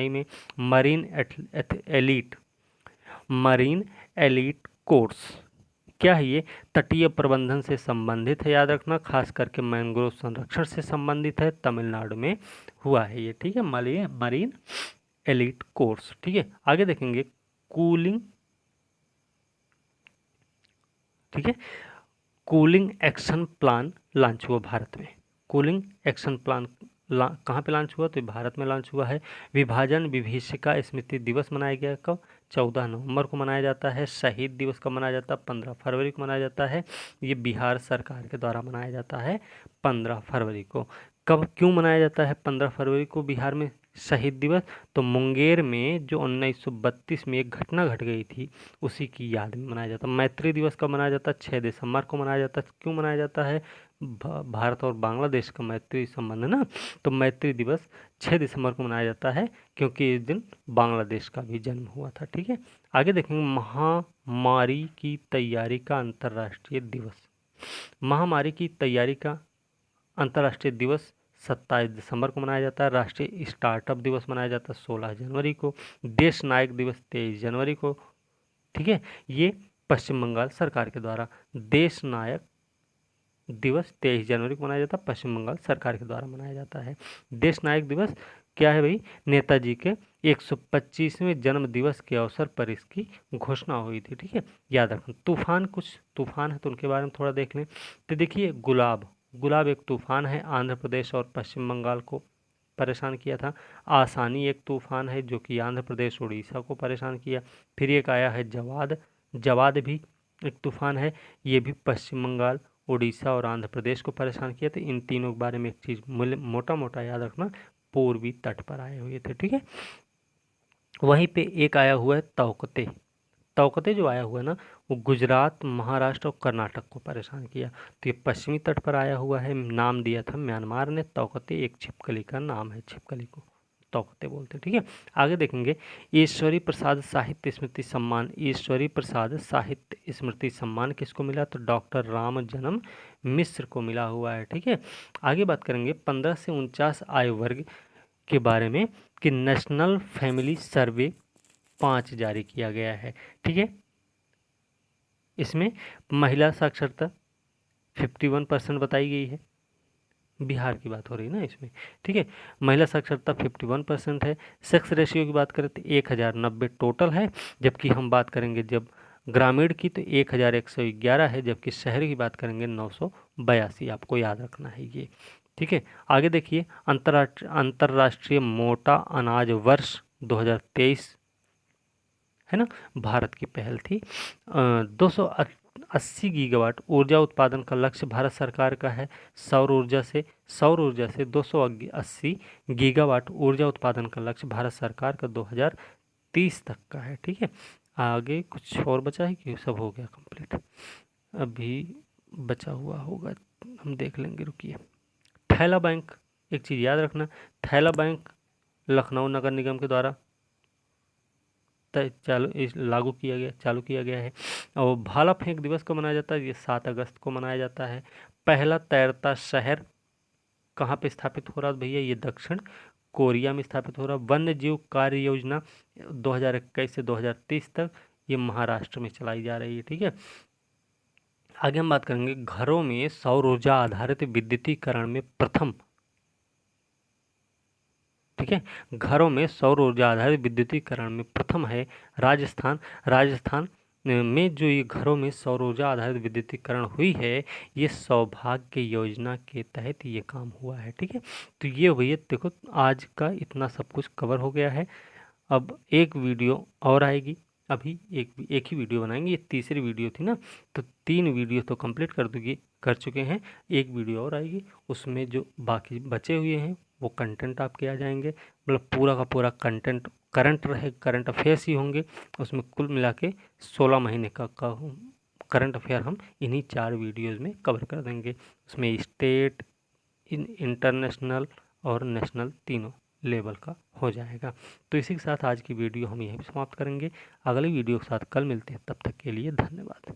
में। मरीन एलीट कोर्स क्या है, ये तटीय प्रबंधन से संबंधित है, याद रखना। खास करके मैंग्रोव संरक्षण से संबंधित है, तमिलनाडु में हुआ है ये, ठीक है। मरीन एलीट कोर्स, ठीक है। आगे देखेंगे कूलिंग, ठीक है। कूलिंग एक्शन प्लान लॉन्च हुआ भारत में। कूलिंग एक्शन प्लान कहाँ पे लॉन्च हुआ, तो भारत में लॉन्च हुआ है। विभाजन विभीषिका स्मृति दिवस मनाया गया कब, 14 नवंबर को मनाया जाता है। शहीद दिवस कब मनाया जाता है, 15 फरवरी को मनाया जाता है। ये बिहार सरकार के द्वारा मनाया जाता है 15 फरवरी को। कब क्यों मनाया जाता है 15 फरवरी को बिहार में शहीद दिवस, तो मुंगेर में जो 1932 में एक घटना घट गई थी, उसी की याद में मनाया जाता है। मैत्री दिवस कब मनाया जाता है, 6 दिसंबर को मनाया जाता है। क्यों मनाया जाता है, भारत और बांग्लादेश का मैत्री संबंध है ना, तो मैत्री दिवस 6 दिसंबर को मनाया जाता है, क्योंकि इस दिन बांग्लादेश का भी जन्म हुआ था, ठीक है। आगे देखेंगे महामारी की तैयारी का अंतर्राष्ट्रीय दिवस। महामारी की तैयारी का अंतर्राष्ट्रीय दिवस 27 दिसंबर को मनाया जाता है। राष्ट्रीय स्टार्टअप दिवस मनाया जाता है 16 जनवरी को। देश नायक दिवस 23 जनवरी को, ठीक है। ये पश्चिम बंगाल सरकार के द्वारा देश नायक दिवस 23 जनवरी को मनाया जाता है, पश्चिम बंगाल सरकार के द्वारा मनाया जाता है। देश नायक दिवस क्या है भाई, नेताजी के 125वें जन्म दिवस के अवसर पर इसकी घोषणा हुई थी, ठीक है। याद रखना। कुछ तूफान है तो उनके बारे में थोड़ा देख लें। तो देखिए गुलाब एक तूफान है, आंध्र प्रदेश और पश्चिम बंगाल को परेशान किया था। आसानी एक तूफान है जो कि आंध्र प्रदेश उड़ीसा को परेशान किया। फिर एक आया है जवाद भी एक तूफान है, ये भी पश्चिम बंगाल उड़ीसा और आंध्र प्रदेश को परेशान किया। तो इन तीनों के बारे में एक चीज़ मोटा मोटा याद रखना, पूर्वी तट पर आए हुए थे, ठीक है। वहीं पे एक आया हुआ है तौकते जो आया हुआ है ना, वो गुजरात, महाराष्ट्र और कर्नाटक को परेशान किया। तो ये पश्चिमी तट पर आया हुआ है, नाम दिया था म्यांमार ने। तौकते एक छिपकली का नाम है, छिपकली को तौकते बोलते, ठीक है। आगे देखेंगे ईश्वरी प्रसाद साहित्य स्मृति सम्मान किसको मिला, तो डॉक्टर राम जन्म मिश्र को मिला हुआ है, ठीक है। आगे बात करेंगे 15 से 49 आयु वर्ग के बारे में कि नेशनल फैमिली सर्वे 5 जारी किया गया है। ठीक है, इसमें महिला साक्षरता 51% बताई गई है। बिहार की बात हो रही है ना इसमें। ठीक है, महिला साक्षरता 51% है। सेक्स रेशियो की बात करें तो 1090 टोटल है, जबकि हम बात करेंगे जब ग्रामीण की तो 1111 है, जबकि शहरी की बात करेंगे 982। आपको याद रखना है ये। ठीक है, आगे देखिए, अंतर्राष्ट्रीय मोटा अनाज वर्ष 2023 है ना, भारत की पहल थी। 280 गीगावाट ऊर्जा उत्पादन का लक्ष्य भारत सरकार का है। सौर ऊर्जा से 280 गीगावाट ऊर्जा उत्पादन का लक्ष्य भारत सरकार का 2030 तक का है। ठीक है, आगे कुछ और बचा है कि सब हो गया कंप्लीट? अभी बचा हुआ होगा, हम देख लेंगे, रुकिए। थैला बैंक, एक चीज़ याद रखना, थैला बैंक लखनऊ नगर निगम के द्वारा चालू किया गया है। और भाला फेंक दिवस को मनाया जाता है, ये 7 अगस्त को मनाया जाता है। पहला तैरता शहर कहाँ पे स्थापित हो रहा है भैया? ये दक्षिण कोरिया में स्थापित हो रहा है। वन्य जीव कार्य योजना 2021 से 2030 तक ये महाराष्ट्र में चलाई जा रही है। ठीक है, आगे हम बात करेंगे घरों में सौर ऊर्जा आधारित विद्युतीकरण में प्रथम। ठीक है, घरों में सौर ऊर्जा आधारित विद्युतीकरण में प्रथम है राजस्थान। राजस्थान में जो ये घरों में सौर ऊर्जा आधारित विद्युतीकरण हुई है, ये सौभाग्य योजना के तहत ये काम हुआ है। ठीक है, तो ये भैया देखो, आज का इतना सब कुछ कवर हो गया है। अब एक वीडियो और आएगी, अभी एक ही वीडियो बनाएंगे, ये तीसरी वीडियो थी ना, तो 3 वीडियो तो कंप्लीट कर चुके हैं। एक वीडियो और आएगी, उसमें जो बाकी बचे हुए हैं वो कंटेंट आपके आ जाएंगे। मतलब पूरा का पूरा कंटेंट करंट अफेयर्स ही होंगे। उसमें कुल मिला के 16 महीने का करंट अफेयर हम इन्हीं 4 वीडियोज़ में कवर कर देंगे। उसमें स्टेट, इंटरनेशनल और नेशनल तीनों लेवल का हो जाएगा। तो इसी के साथ आज की वीडियो हम यहीं पर समाप्त करेंगे। अगली वीडियो के साथ कल मिलते हैं, तब तक के लिए धन्यवाद।